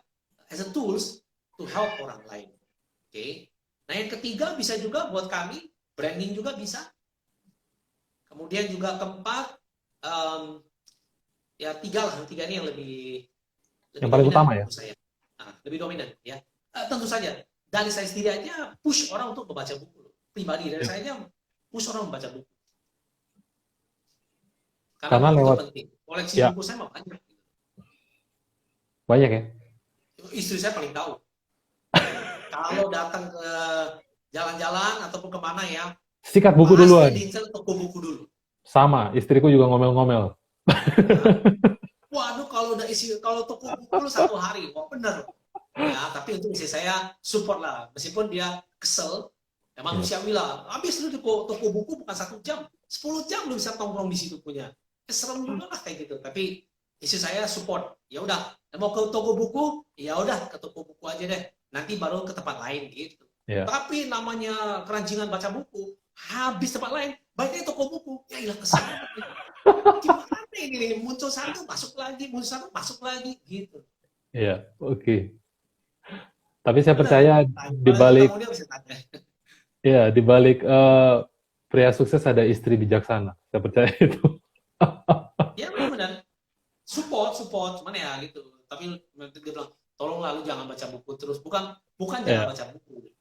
as a tools to help orang lain. Oke. Nah yang ketiga bisa juga buat kami, branding juga bisa. Kemudian juga keempat, ya 3 lah, 3 ini yang lebih yang paling utama ya. saya. Nah, lebih dominan ya. Tentu saja dari saya sendiri aja push orang untuk membaca buku. Pribadi dari saya aja push orang membaca buku. Karena buku lewat itu penting. Koleksi buku saya mah banyak. Banyak ya. Istri saya paling tahu. Kalau datang ke jalan-jalan ataupun kemana ya, sikat buku duluan. Pasti diincar toko buku dulu. Sama, istriku juga ngomel-ngomel. Waduh, kalau udah kalau toko buku lu 1 hari, wah bener. Ya, tapi untuk istri saya support lah, meskipun dia kesel, ya manusiawi lah. Habis lu di toko buku bukan 1 jam, 10 jam lu bisa tongkrong di situ punya. Serem juga lah kayak gitu. Tapi istri saya support. Ya udah, mau ke toko buku, ya udah ke toko buku aja deh. Nanti baru ke tempat lain gitu. Tapi namanya keranjingan baca buku, habis tempat lain, baiknya toko buku, ya ilah kesel. Gimana ini muncul satu masuk lagi, muncul satu masuk lagi gitu. Iya, oke. Tapi saya percaya di balik pria sukses ada istri bijaksana. Saya percaya itu. Ya benar. Support, cuman ya gitu. Tapi dia bilang, tolonglah lu jangan baca buku terus. Bukan jangan baca buku.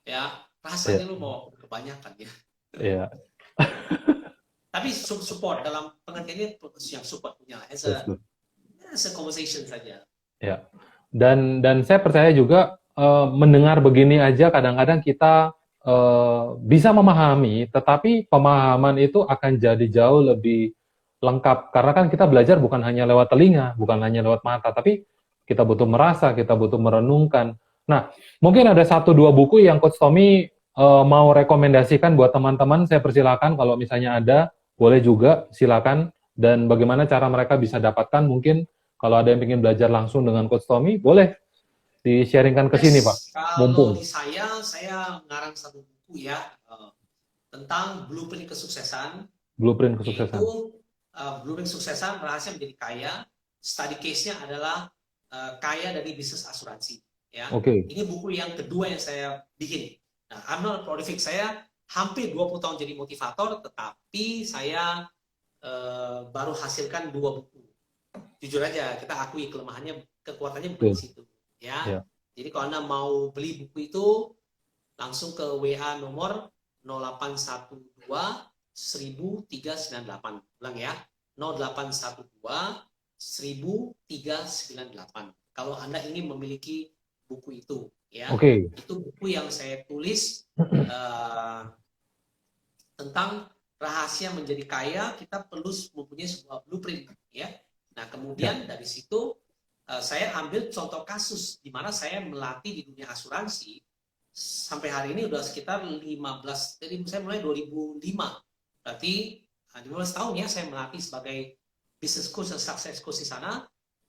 Ya, rasanya lu mau kebanyakan ya. Iya. Tapi support dalam pengertiannya yang support punya as a conversation saja. Ya. Dan saya percaya juga mendengar begini aja kadang-kadang kita bisa memahami, tetapi pemahaman itu akan jadi jauh lebih lengkap. Karena kan kita belajar bukan hanya lewat telinga, bukan hanya lewat mata, tapi kita butuh merasa, kita butuh merenungkan. Nah, mungkin ada 1-2 buku yang Coach Tommy mau rekomendasikan buat teman-teman. Saya persilakan kalau misalnya ada, boleh juga, silakan. Dan bagaimana cara mereka bisa dapatkan, mungkin kalau ada yang ingin belajar langsung dengan Coach Tommy, boleh di-sharingkan ke sini, Pak. Kalau Mumpung. di saya ngarang satu buku ya tentang blueprint kesuksesan, Blueprint yaitu kesuksesan. blueprint kesuksesan rahasia menjadi kaya. Study case-nya adalah kaya dari bisnis asuransi. Ya, Oke. ini buku yang kedua yang saya bikin. Nah, I'm not prolific, saya hampir 20 tahun jadi motivator, tetapi saya baru hasilkan 2 buku. Jujur aja, kita akui kelemahannya, kekuatannya bukan di situ. Ya. Ya. Jadi kalau Anda mau beli buku itu, langsung ke WA nomor 0812 1398. Ulang ya, 0812 1398. Kalau Anda ingin memiliki buku itu, ya, Oke. itu buku yang saya tulis tentang rahasia menjadi kaya. Kita perlu mempunyai sebuah blueprint, ya. Nah, kemudian dari situ saya ambil contoh kasus di mana saya melatih di dunia asuransi sampai hari ini udah sekitar 15. Jadi saya mulai 2005, berarti 15 tahun ya saya melatih sebagai business coach dan success coach di sana.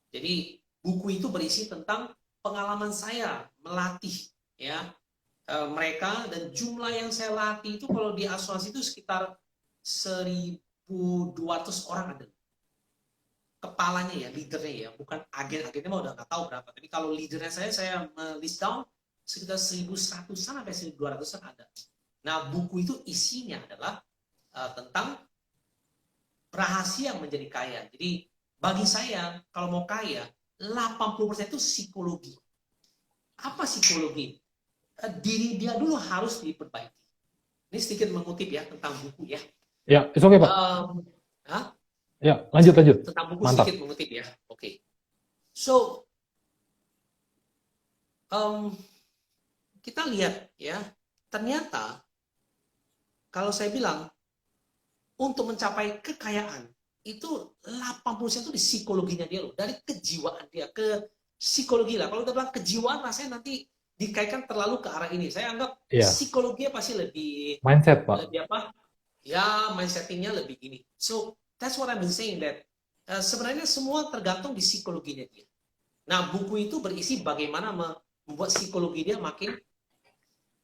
Jadi buku itu berisi tentang pengalaman saya melatih ya mereka, dan jumlah yang saya latih itu kalau di asuransi itu sekitar 1.200 orang ada. Kepalanya ya, leadernya ya, bukan agen-agennya mah udah nggak tahu berapa. Tapi kalau leadernya saya list down sekitar 1.100 sampai 1.200 ada. Nah, buku itu isinya adalah tentang rahasia menjadi kaya. Jadi bagi saya kalau mau kaya 80% itu psikologi. Apa psikologi? Diri dia dulu harus diperbaiki. Ini sedikit mengutip ya tentang buku ya. Ya, it's okay, Pak. Ya, lanjut. Tentang buku. Mantap. Sedikit mengutip ya. Oke. So, kita lihat ya, ternyata kalau saya bilang untuk mencapai kekayaan itu 80% itu di psikologinya dia loh, dari kejiwaan dia ke psikologi lah. Kalau kita bilang kejiwaan, rasanya nanti dikaitkan terlalu ke arah ini. Saya anggap psikologinya pasti lebih mindset, Pak. Lebih apa? Ya, mindsettingnya lebih gini. So that's what I've been saying, that sebenarnya semua tergantung di psikologinya dia. Nah, buku itu berisi bagaimana membuat psikologi dia makin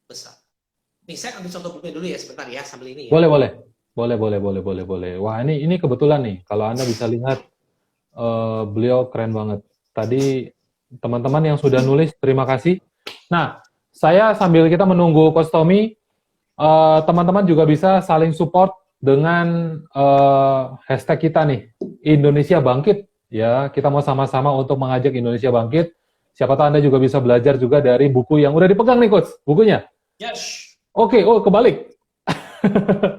besar. Nih, saya ambil contoh bukunya dulu ya sebentar ya sambil ini ya. Boleh. Wah, ini kebetulan nih. Kalau Anda bisa lihat, beliau keren banget. Tadi teman-teman yang sudah nulis, terima kasih. Nah, saya sambil kita menunggu Coach Tommy, teman-teman juga bisa saling support dengan hashtag kita nih, Indonesia Bangkit. Ya, kita mau sama-sama untuk mengajak Indonesia Bangkit. Siapa tahu Anda juga bisa belajar juga dari buku yang udah dipegang nih, Coach, bukunya. Yes. Oke, kebalik.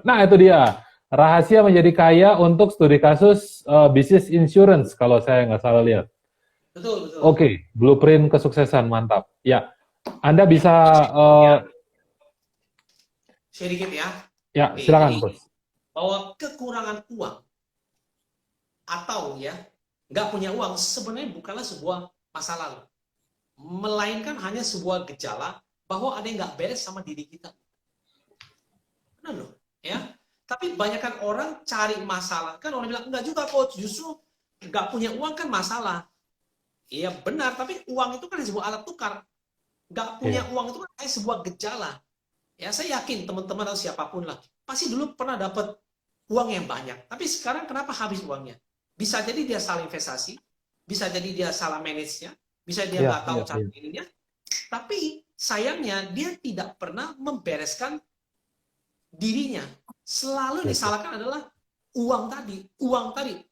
Nah, itu dia. Rahasia menjadi kaya untuk studi kasus bisnis insurance, kalau saya nggak salah lihat. Betul. Oke, blueprint kesuksesan, mantap. Ya, Anda bisa share dikit ya. Ya, silakan, Coach. Bahwa kekurangan uang atau ya nggak punya uang sebenarnya bukanlah sebuah masalah, melainkan hanya sebuah gejala bahwa ada yang nggak beres sama diri kita. Benar loh, ya. Tapi banyakkan orang cari masalah. Kan orang bilang, enggak juga, Coach. Justru nggak punya uang kan masalah. Iya benar, tapi uang itu kan sebuah alat tukar. Nggak punya uang itu kan hanya sebuah gejala. Ya, saya yakin teman-teman atau siapapun lah, pasti dulu pernah dapat uang yang banyak. Tapi sekarang kenapa habis uangnya? Bisa jadi dia salah investasi, bisa jadi dia salah manage-nya, bisa dia nggak tahu cara ininya. Tapi sayangnya dia tidak pernah membereskan dirinya. Selalu disalahkan adalah uang tadi.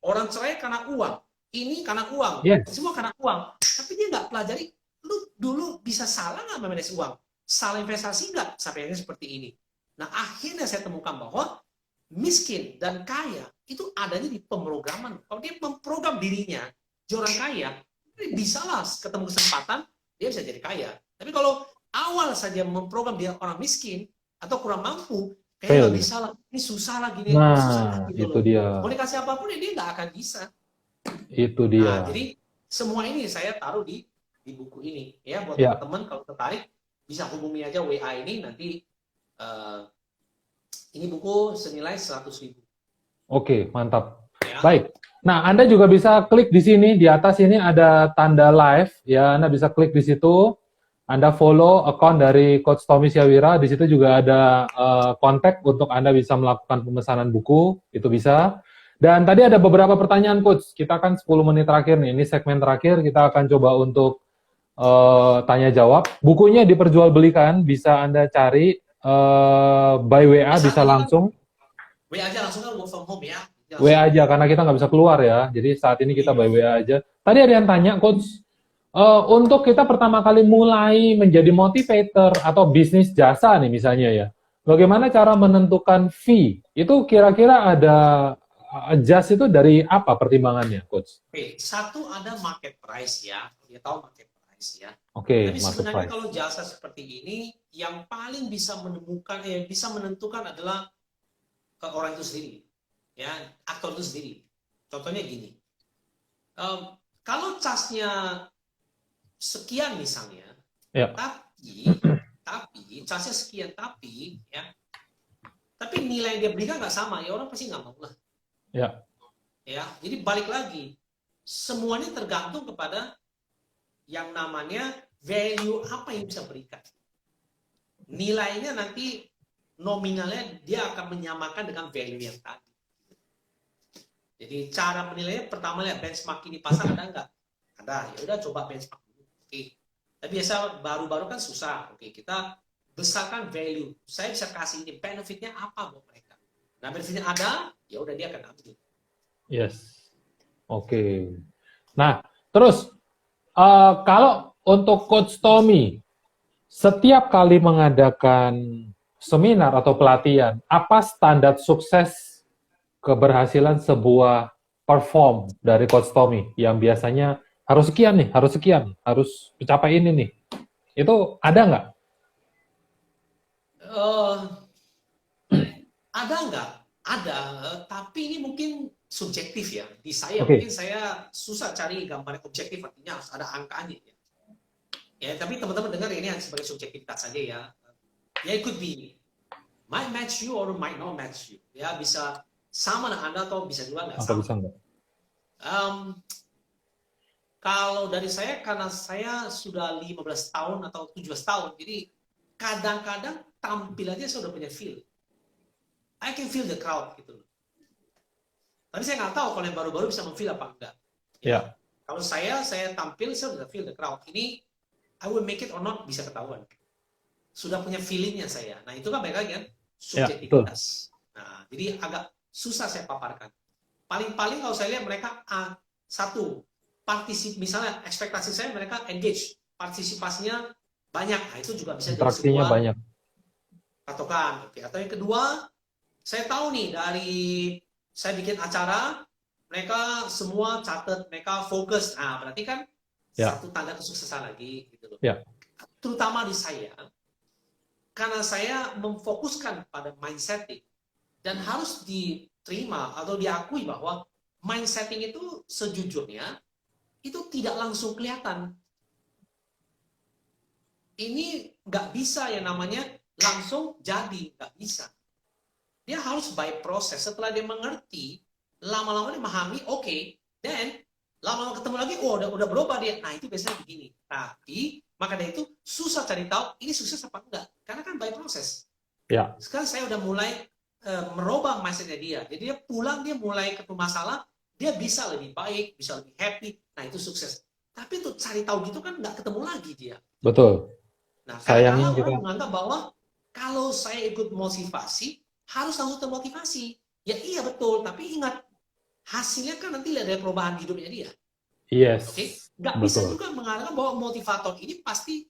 Orang cerai karena uang, ini karena uang, semua karena uang. Tapi dia nggak pelajari, lu dulu bisa salah nggak memanage uang, salah investasi nggak sampai akhirnya seperti ini. Nah, akhirnya saya temukan bahwa miskin dan kaya itu adanya di pemrograman. Kalau dia memprogram dirinya jadi orang kaya, bisa lah ketemu kesempatan dia bisa jadi kaya. Tapi kalau awal saja memprogram dia orang miskin atau kurang mampu, Kayaknya fail nggak gitu. bisa lah, ini susah lah gini, susah lah Nah, gitu itu loh. dia. Mau dikasih apapun ya dia nggak akan bisa. Itu Nah, dia. jadi semua ini saya taruh di buku ini. Ya, buat Ya, teman-teman kalau tertarik bisa hubungi aja WA ini nanti. eh, ini buku senilai 100.000 oke, mantap. ya. Baik. Nah, Anda juga bisa klik di sini, di atas ini ada tanda live, ya. Anda bisa klik di situ. Anda follow account dari Coach Tommy Syawira. Di situ juga ada kontak untuk Anda bisa melakukan pemesanan buku. Itu bisa. Dan tadi ada beberapa pertanyaan, Coach. Kita akan 10 menit terakhir nih. Ini segmen terakhir. Kita akan coba untuk tanya jawab. Bukunya diperjualbelikan. Bisa Anda cari by WA, Saat bisa ini kan langsung. WA aja langsung kan work from home ya. Jadi langsung WA aja, karena kita nggak bisa keluar ya. Jadi saat ini kita by iya. WA aja. Tadi ada yang tanya, Coach, untuk kita pertama kali mulai menjadi motivator atau bisnis jasa nih misalnya ya, bagaimana cara menentukan fee? Itu kira-kira ada adjust itu dari apa pertimbangannya, Coach? Oke, satu ada market price ya. Dia tahu market price ya. Oke, Tapi market sebenarnya price. kalau jasa seperti ini yang paling bisa menemukan bisa menentukan adalah ke orang itu sendiri. Ya, aktor itu sendiri. Contohnya gini. Kalau casnya sekian misalnya, Ya, tapi casnya sekian tapi nilai yang dia berikan nggak sama, ya orang pasti nggak mau lah. ya, Ya, jadi balik lagi, semuanya tergantung kepada yang namanya value apa yang bisa berikan. Nilainya nanti nominalnya dia akan menyamakan dengan value yang tadi. Jadi cara menilainya pertama lihat benchmark di pasar ada nggak? Ada, ya udah coba benchmark dulu. Oke. Tapi biasa baru-baru kan susah. Oke, kita besarkan value. Saya bisa kasih ini benefitnya apa buat mereka. Nah, benefitnya ada, ya udah dia akan ambil. yes. Oke. Nah, terus kalau untuk Coach Tommy, setiap kali mengadakan seminar atau pelatihan, apa standar sukses keberhasilan sebuah perform dari Coach Tommy yang biasanya harus sekian nih, harus sekian, harus mencapai ini nih. Itu ada nggak? Uh, ada nggak? Ada, tapi ini mungkin subjektif ya. Di saya Oke. mungkin saya susah cari gambar objektif, artinya harus ada angkanya. Ya, tapi teman-teman dengar ini sebagai subjektivitas saja ya. Ya, it could be might match you or might not match you. Ya, bisa sama dengan Anda atau bisa juga nggak Atau sama. bisa nggak? Kalau dari saya, karena saya sudah 15 tahun atau 17 tahun, jadi kadang-kadang tampil aja saya udah punya feel. I can feel the crowd gitu loh. Tapi saya nggak tahu kalau yang baru-baru bisa memfeel apa enggak. Ya. Kalau saya tampil, saya udah feel the crowd. Ini I will make it or not bisa ketahuan. Sudah punya feelingnya saya. Nah itu kan baik lagi kan subjektivitas. Nah jadi agak susah saya paparkan. Paling-paling kalau saya lihat mereka satu misalnya ekspektasi saya mereka engage, partisipasinya banyak. Nah itu juga bisa jadi Interaksinya sebuah banyak. patokan. Oke. Atau yang kedua, saya tahu nih dari saya bikin acara, mereka semua catat, mereka fokus. Nah, berarti kan satu tanda kesuksesan lagi gitu loh. Ya. Terutama di saya, karena saya memfokuskan pada mindsetting dan harus diterima atau diakui bahwa mindsetting itu sejujurnya itu tidak langsung kelihatan. Ini nggak bisa yang namanya langsung jadi, nggak bisa. Dia harus by proses. Setelah dia mengerti, lama-lama dia memahami, oke, dan lama-lama ketemu lagi, oh udah berubah dia. Nah itu biasanya begini. Tapi maka dari itu susah cari tahu ini sukses apa enggak, karena kan by proses. Ya. Sekarang saya udah mulai merubah mindsetnya dia. Jadi dia pulang, dia mulai ketemu masalah, dia bisa lebih baik, bisa lebih happy. Nah itu sukses. Tapi untuk cari tahu gitu kan nggak ketemu lagi dia. Betul. Nah Sayangnya kadang-kadang kita orang menganggap bahwa kalau saya ikut motivasi harus langsung termotivasi. Ya iya betul, tapi ingat hasilnya kan nanti lihat dari perubahan hidupnya dia. yes. Oke, nggak bisa juga mengatakan bahwa motivator ini pasti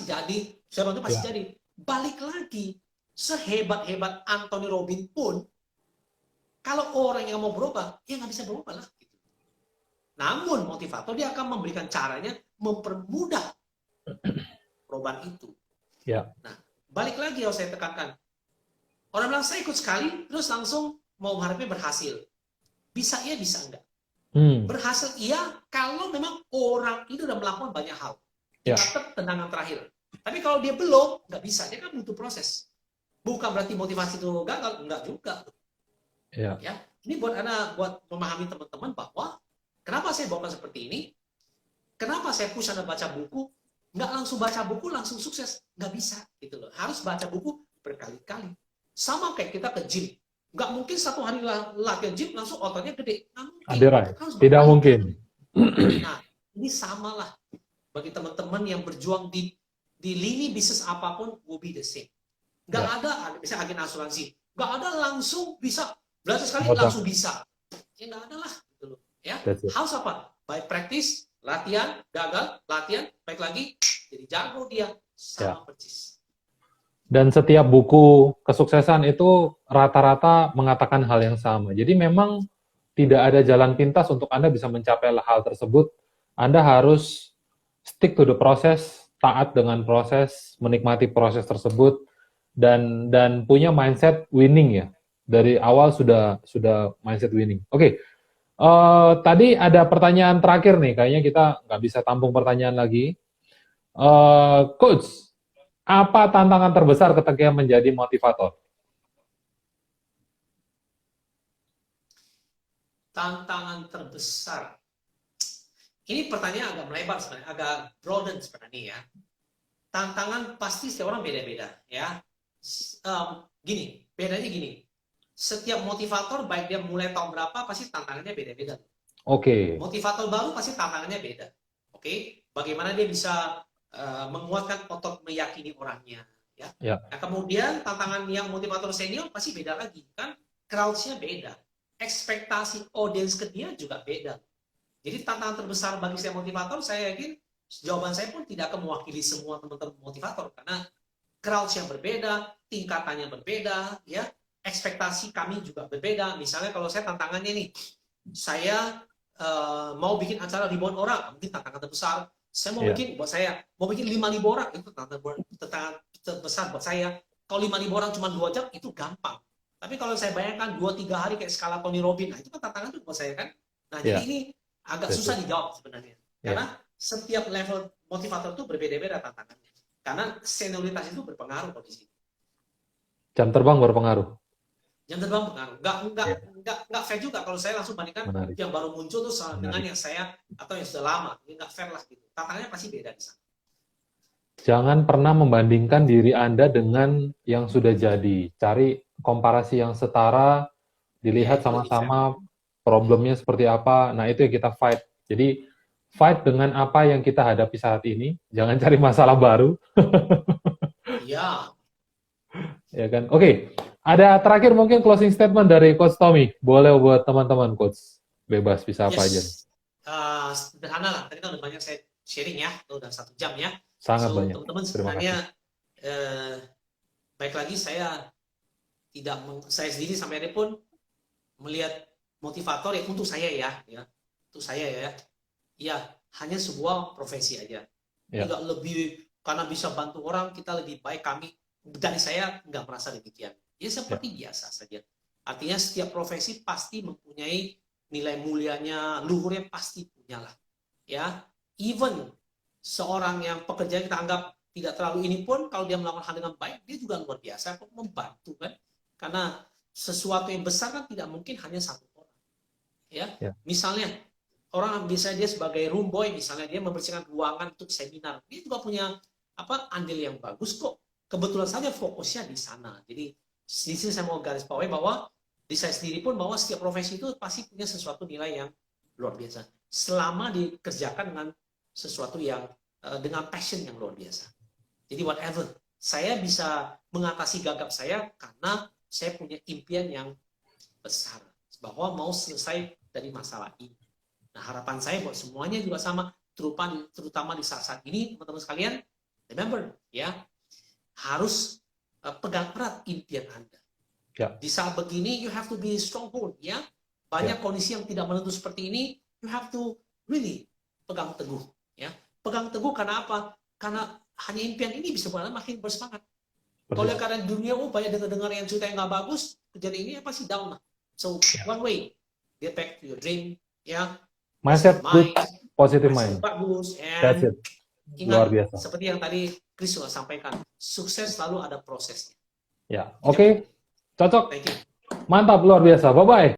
jadi, saya bantu pasti jadi. Balik lagi, sehebat-hebat Anthony Robbins pun, kalau orang yang mau berubah, ya nggak bisa berubah lah. Gitu. Namun motivator dia akan memberikan caranya mempermudah perubahan itu. Ya. Nah, balik lagi yang saya tekankan, Orang bilang saya ikut sekali, terus langsung mau mengharapnya berhasil. Bisa iya, bisa enggak. Berhasil iya kalau memang orang itu udah melakukan banyak hal. Ya. Ibarat tendangan terakhir. Tapi kalau dia belum, nggak bisa. Dia kan butuh proses. Bukan berarti motivasi itu gagal, enggak juga. Ya. Ya, ini buat memahami teman-teman bahwa kenapa saya bawakan seperti ini, kenapa saya push Anda baca buku, nggak langsung baca buku langsung sukses, nggak bisa gitu loh. Harus baca buku berkali-kali. Sama kayak kita ke gym, nggak mungkin satu hari latihan gym langsung ototnya gede, nggak mungkin. Adirai, Harus tidak mungkin. Nah, ini samalah bagi teman-teman yang berjuang di lini bisnis apapun, will be the same. Nggak ada, misalnya agen asuransi, nggak ada langsung bisa belajar sekali langsung bisa. Ya nggak ada lah gitu loh. Ya, harus apa? By practice, latihan, gagal, latihan, baik lagi, jadi jago dia sama persis. Dan setiap buku kesuksesan itu rata-rata mengatakan hal yang sama. Jadi memang tidak ada jalan pintas untuk Anda bisa mencapai hal tersebut. Anda harus stick to the process, taat dengan proses, menikmati proses tersebut, dan punya mindset winning ya. Dari awal sudah mindset winning. Oke. Tadi ada pertanyaan terakhir nih, kayaknya kita nggak bisa tampung pertanyaan lagi. Coach, apa tantangan terbesar ketika menjadi motivator? Tantangan terbesar. Ini pertanyaan agak melebar sebenarnya, agak broaden sebenarnya ya. Tantangan pasti setiap orang beda-beda ya. Gini, bedanya gini. Setiap motivator, baik dia mulai tahun berapa, pasti tantangannya beda-beda. Oke. Motivator baru pasti tantangannya beda. Oke, bagaimana dia bisa menguatkan otot meyakini orangnya. Ya. Nah, kemudian tantangan yang motivator senior pasti beda lagi, kan? Crowds-nya beda, ekspektasi audiens ke dia juga beda. Jadi tantangan terbesar bagi saya motivator, saya yakin jawaban saya pun tidak akan mewakili semua teman-teman motivator, karena crowds yang berbeda, tingkatannya berbeda, ya. Ekspektasi kami juga berbeda. Misalnya kalau saya tantangannya nih, saya mau bikin acara ribuan orang, mungkin tantangan terbesar. Saya mau bikin, buat saya, mau bikin 5.000 orang, itu tantangan terbesar buat saya. Kalau 5.000 orang cuma 2 jam, itu gampang. Tapi kalau saya bayangkan 2-3 hari kayak skala Tony Robbins, nah itu kan tantangan itu buat saya kan. Nah jadi ini agak susah dijawab sebenarnya. Karena setiap level motivator itu berbeda-beda tantangannya. Karena senioritas itu berpengaruh di sini. Jam terbang berpengaruh. Jam terbang berpengaruh. Nggak fair juga kalau saya langsung bandingkan yang baru muncul tuh dengan yang saya atau yang sudah lama. Ini nggak fair lah gitu. Tantangannya pasti beda di sana. Jangan pernah membandingkan diri Anda dengan yang sudah jadi. Cari komparasi yang setara, dilihat sama-sama problemnya seperti apa. Nah, itu yang kita fight. Jadi, fight dengan apa yang kita hadapi saat ini. Jangan cari masalah baru. Iya. Ya kan? Oke. Ada terakhir mungkin closing statement dari Coach Tommy. Boleh buat teman-teman, Coach. Bebas, bisa apa aja. Sederhana lah. Tadi kan udah banyak saya sharing ya. Udah 1 jam ya. Sangat banyak. Teman-teman sebenarnya baik lagi saya sendiri sampai hari pun melihat motivator ya untuk saya ya untuk saya ya hanya sebuah profesi aja. Tidak lebih karena bisa bantu orang kita lebih baik, kami dari saya nggak merasa demikian. Ya seperti biasa saja. Artinya setiap profesi pasti mempunyai nilai mulianya, luhurnya pasti punyalah. Ya, even seorang yang pekerjaan kita anggap tidak terlalu ini pun, kalau dia melakukan hal dengan baik, dia juga luar biasa kok, membantu kan. Karena sesuatu yang besar kan tidak mungkin hanya satu orang. Ya. Misalnya orang bisa dia sebagai room boy, misalnya dia membersihkan ruangan untuk seminar, dia juga punya andil yang bagus kok. Kebetulan saja fokusnya di sana. Jadi di sini saya mau garis bawahi bahwa di saya sendiri pun bahwa setiap profesi itu pasti punya sesuatu nilai yang luar biasa. Selama dikerjakan dengan sesuatu yang dengan passion yang luar biasa. Jadi whatever, saya bisa mengatasi gagap saya karena saya punya impian yang besar bahwa mau selesai dari masalah ini. Nah, harapan saya buat semuanya juga sama, terutama di saat-saat ini, teman-teman sekalian, remember ya, harus pegang erat impian Anda. Di saat begini, you have to be stronghold ya. Banyak kondisi yang tidak menentu seperti ini, you have to really pegang teguh. Ya, pegang teguh karena apa? Karena hanya impian ini bisa buat Anda makin bersemangat. Kalau karena dunia banyak dengar yang cerita yang nggak bagus, kejadian ini pasti down lah. So one way, get back to your dream, ya. Mindset good, positive mindset mind. bagus, That's and it. Luar ingat biasa. seperti yang tadi Chris sudah sampaikan, sukses selalu ada prosesnya. Ya, oke. Cocok. Thank you. Mantap, luar biasa. Bye-bye.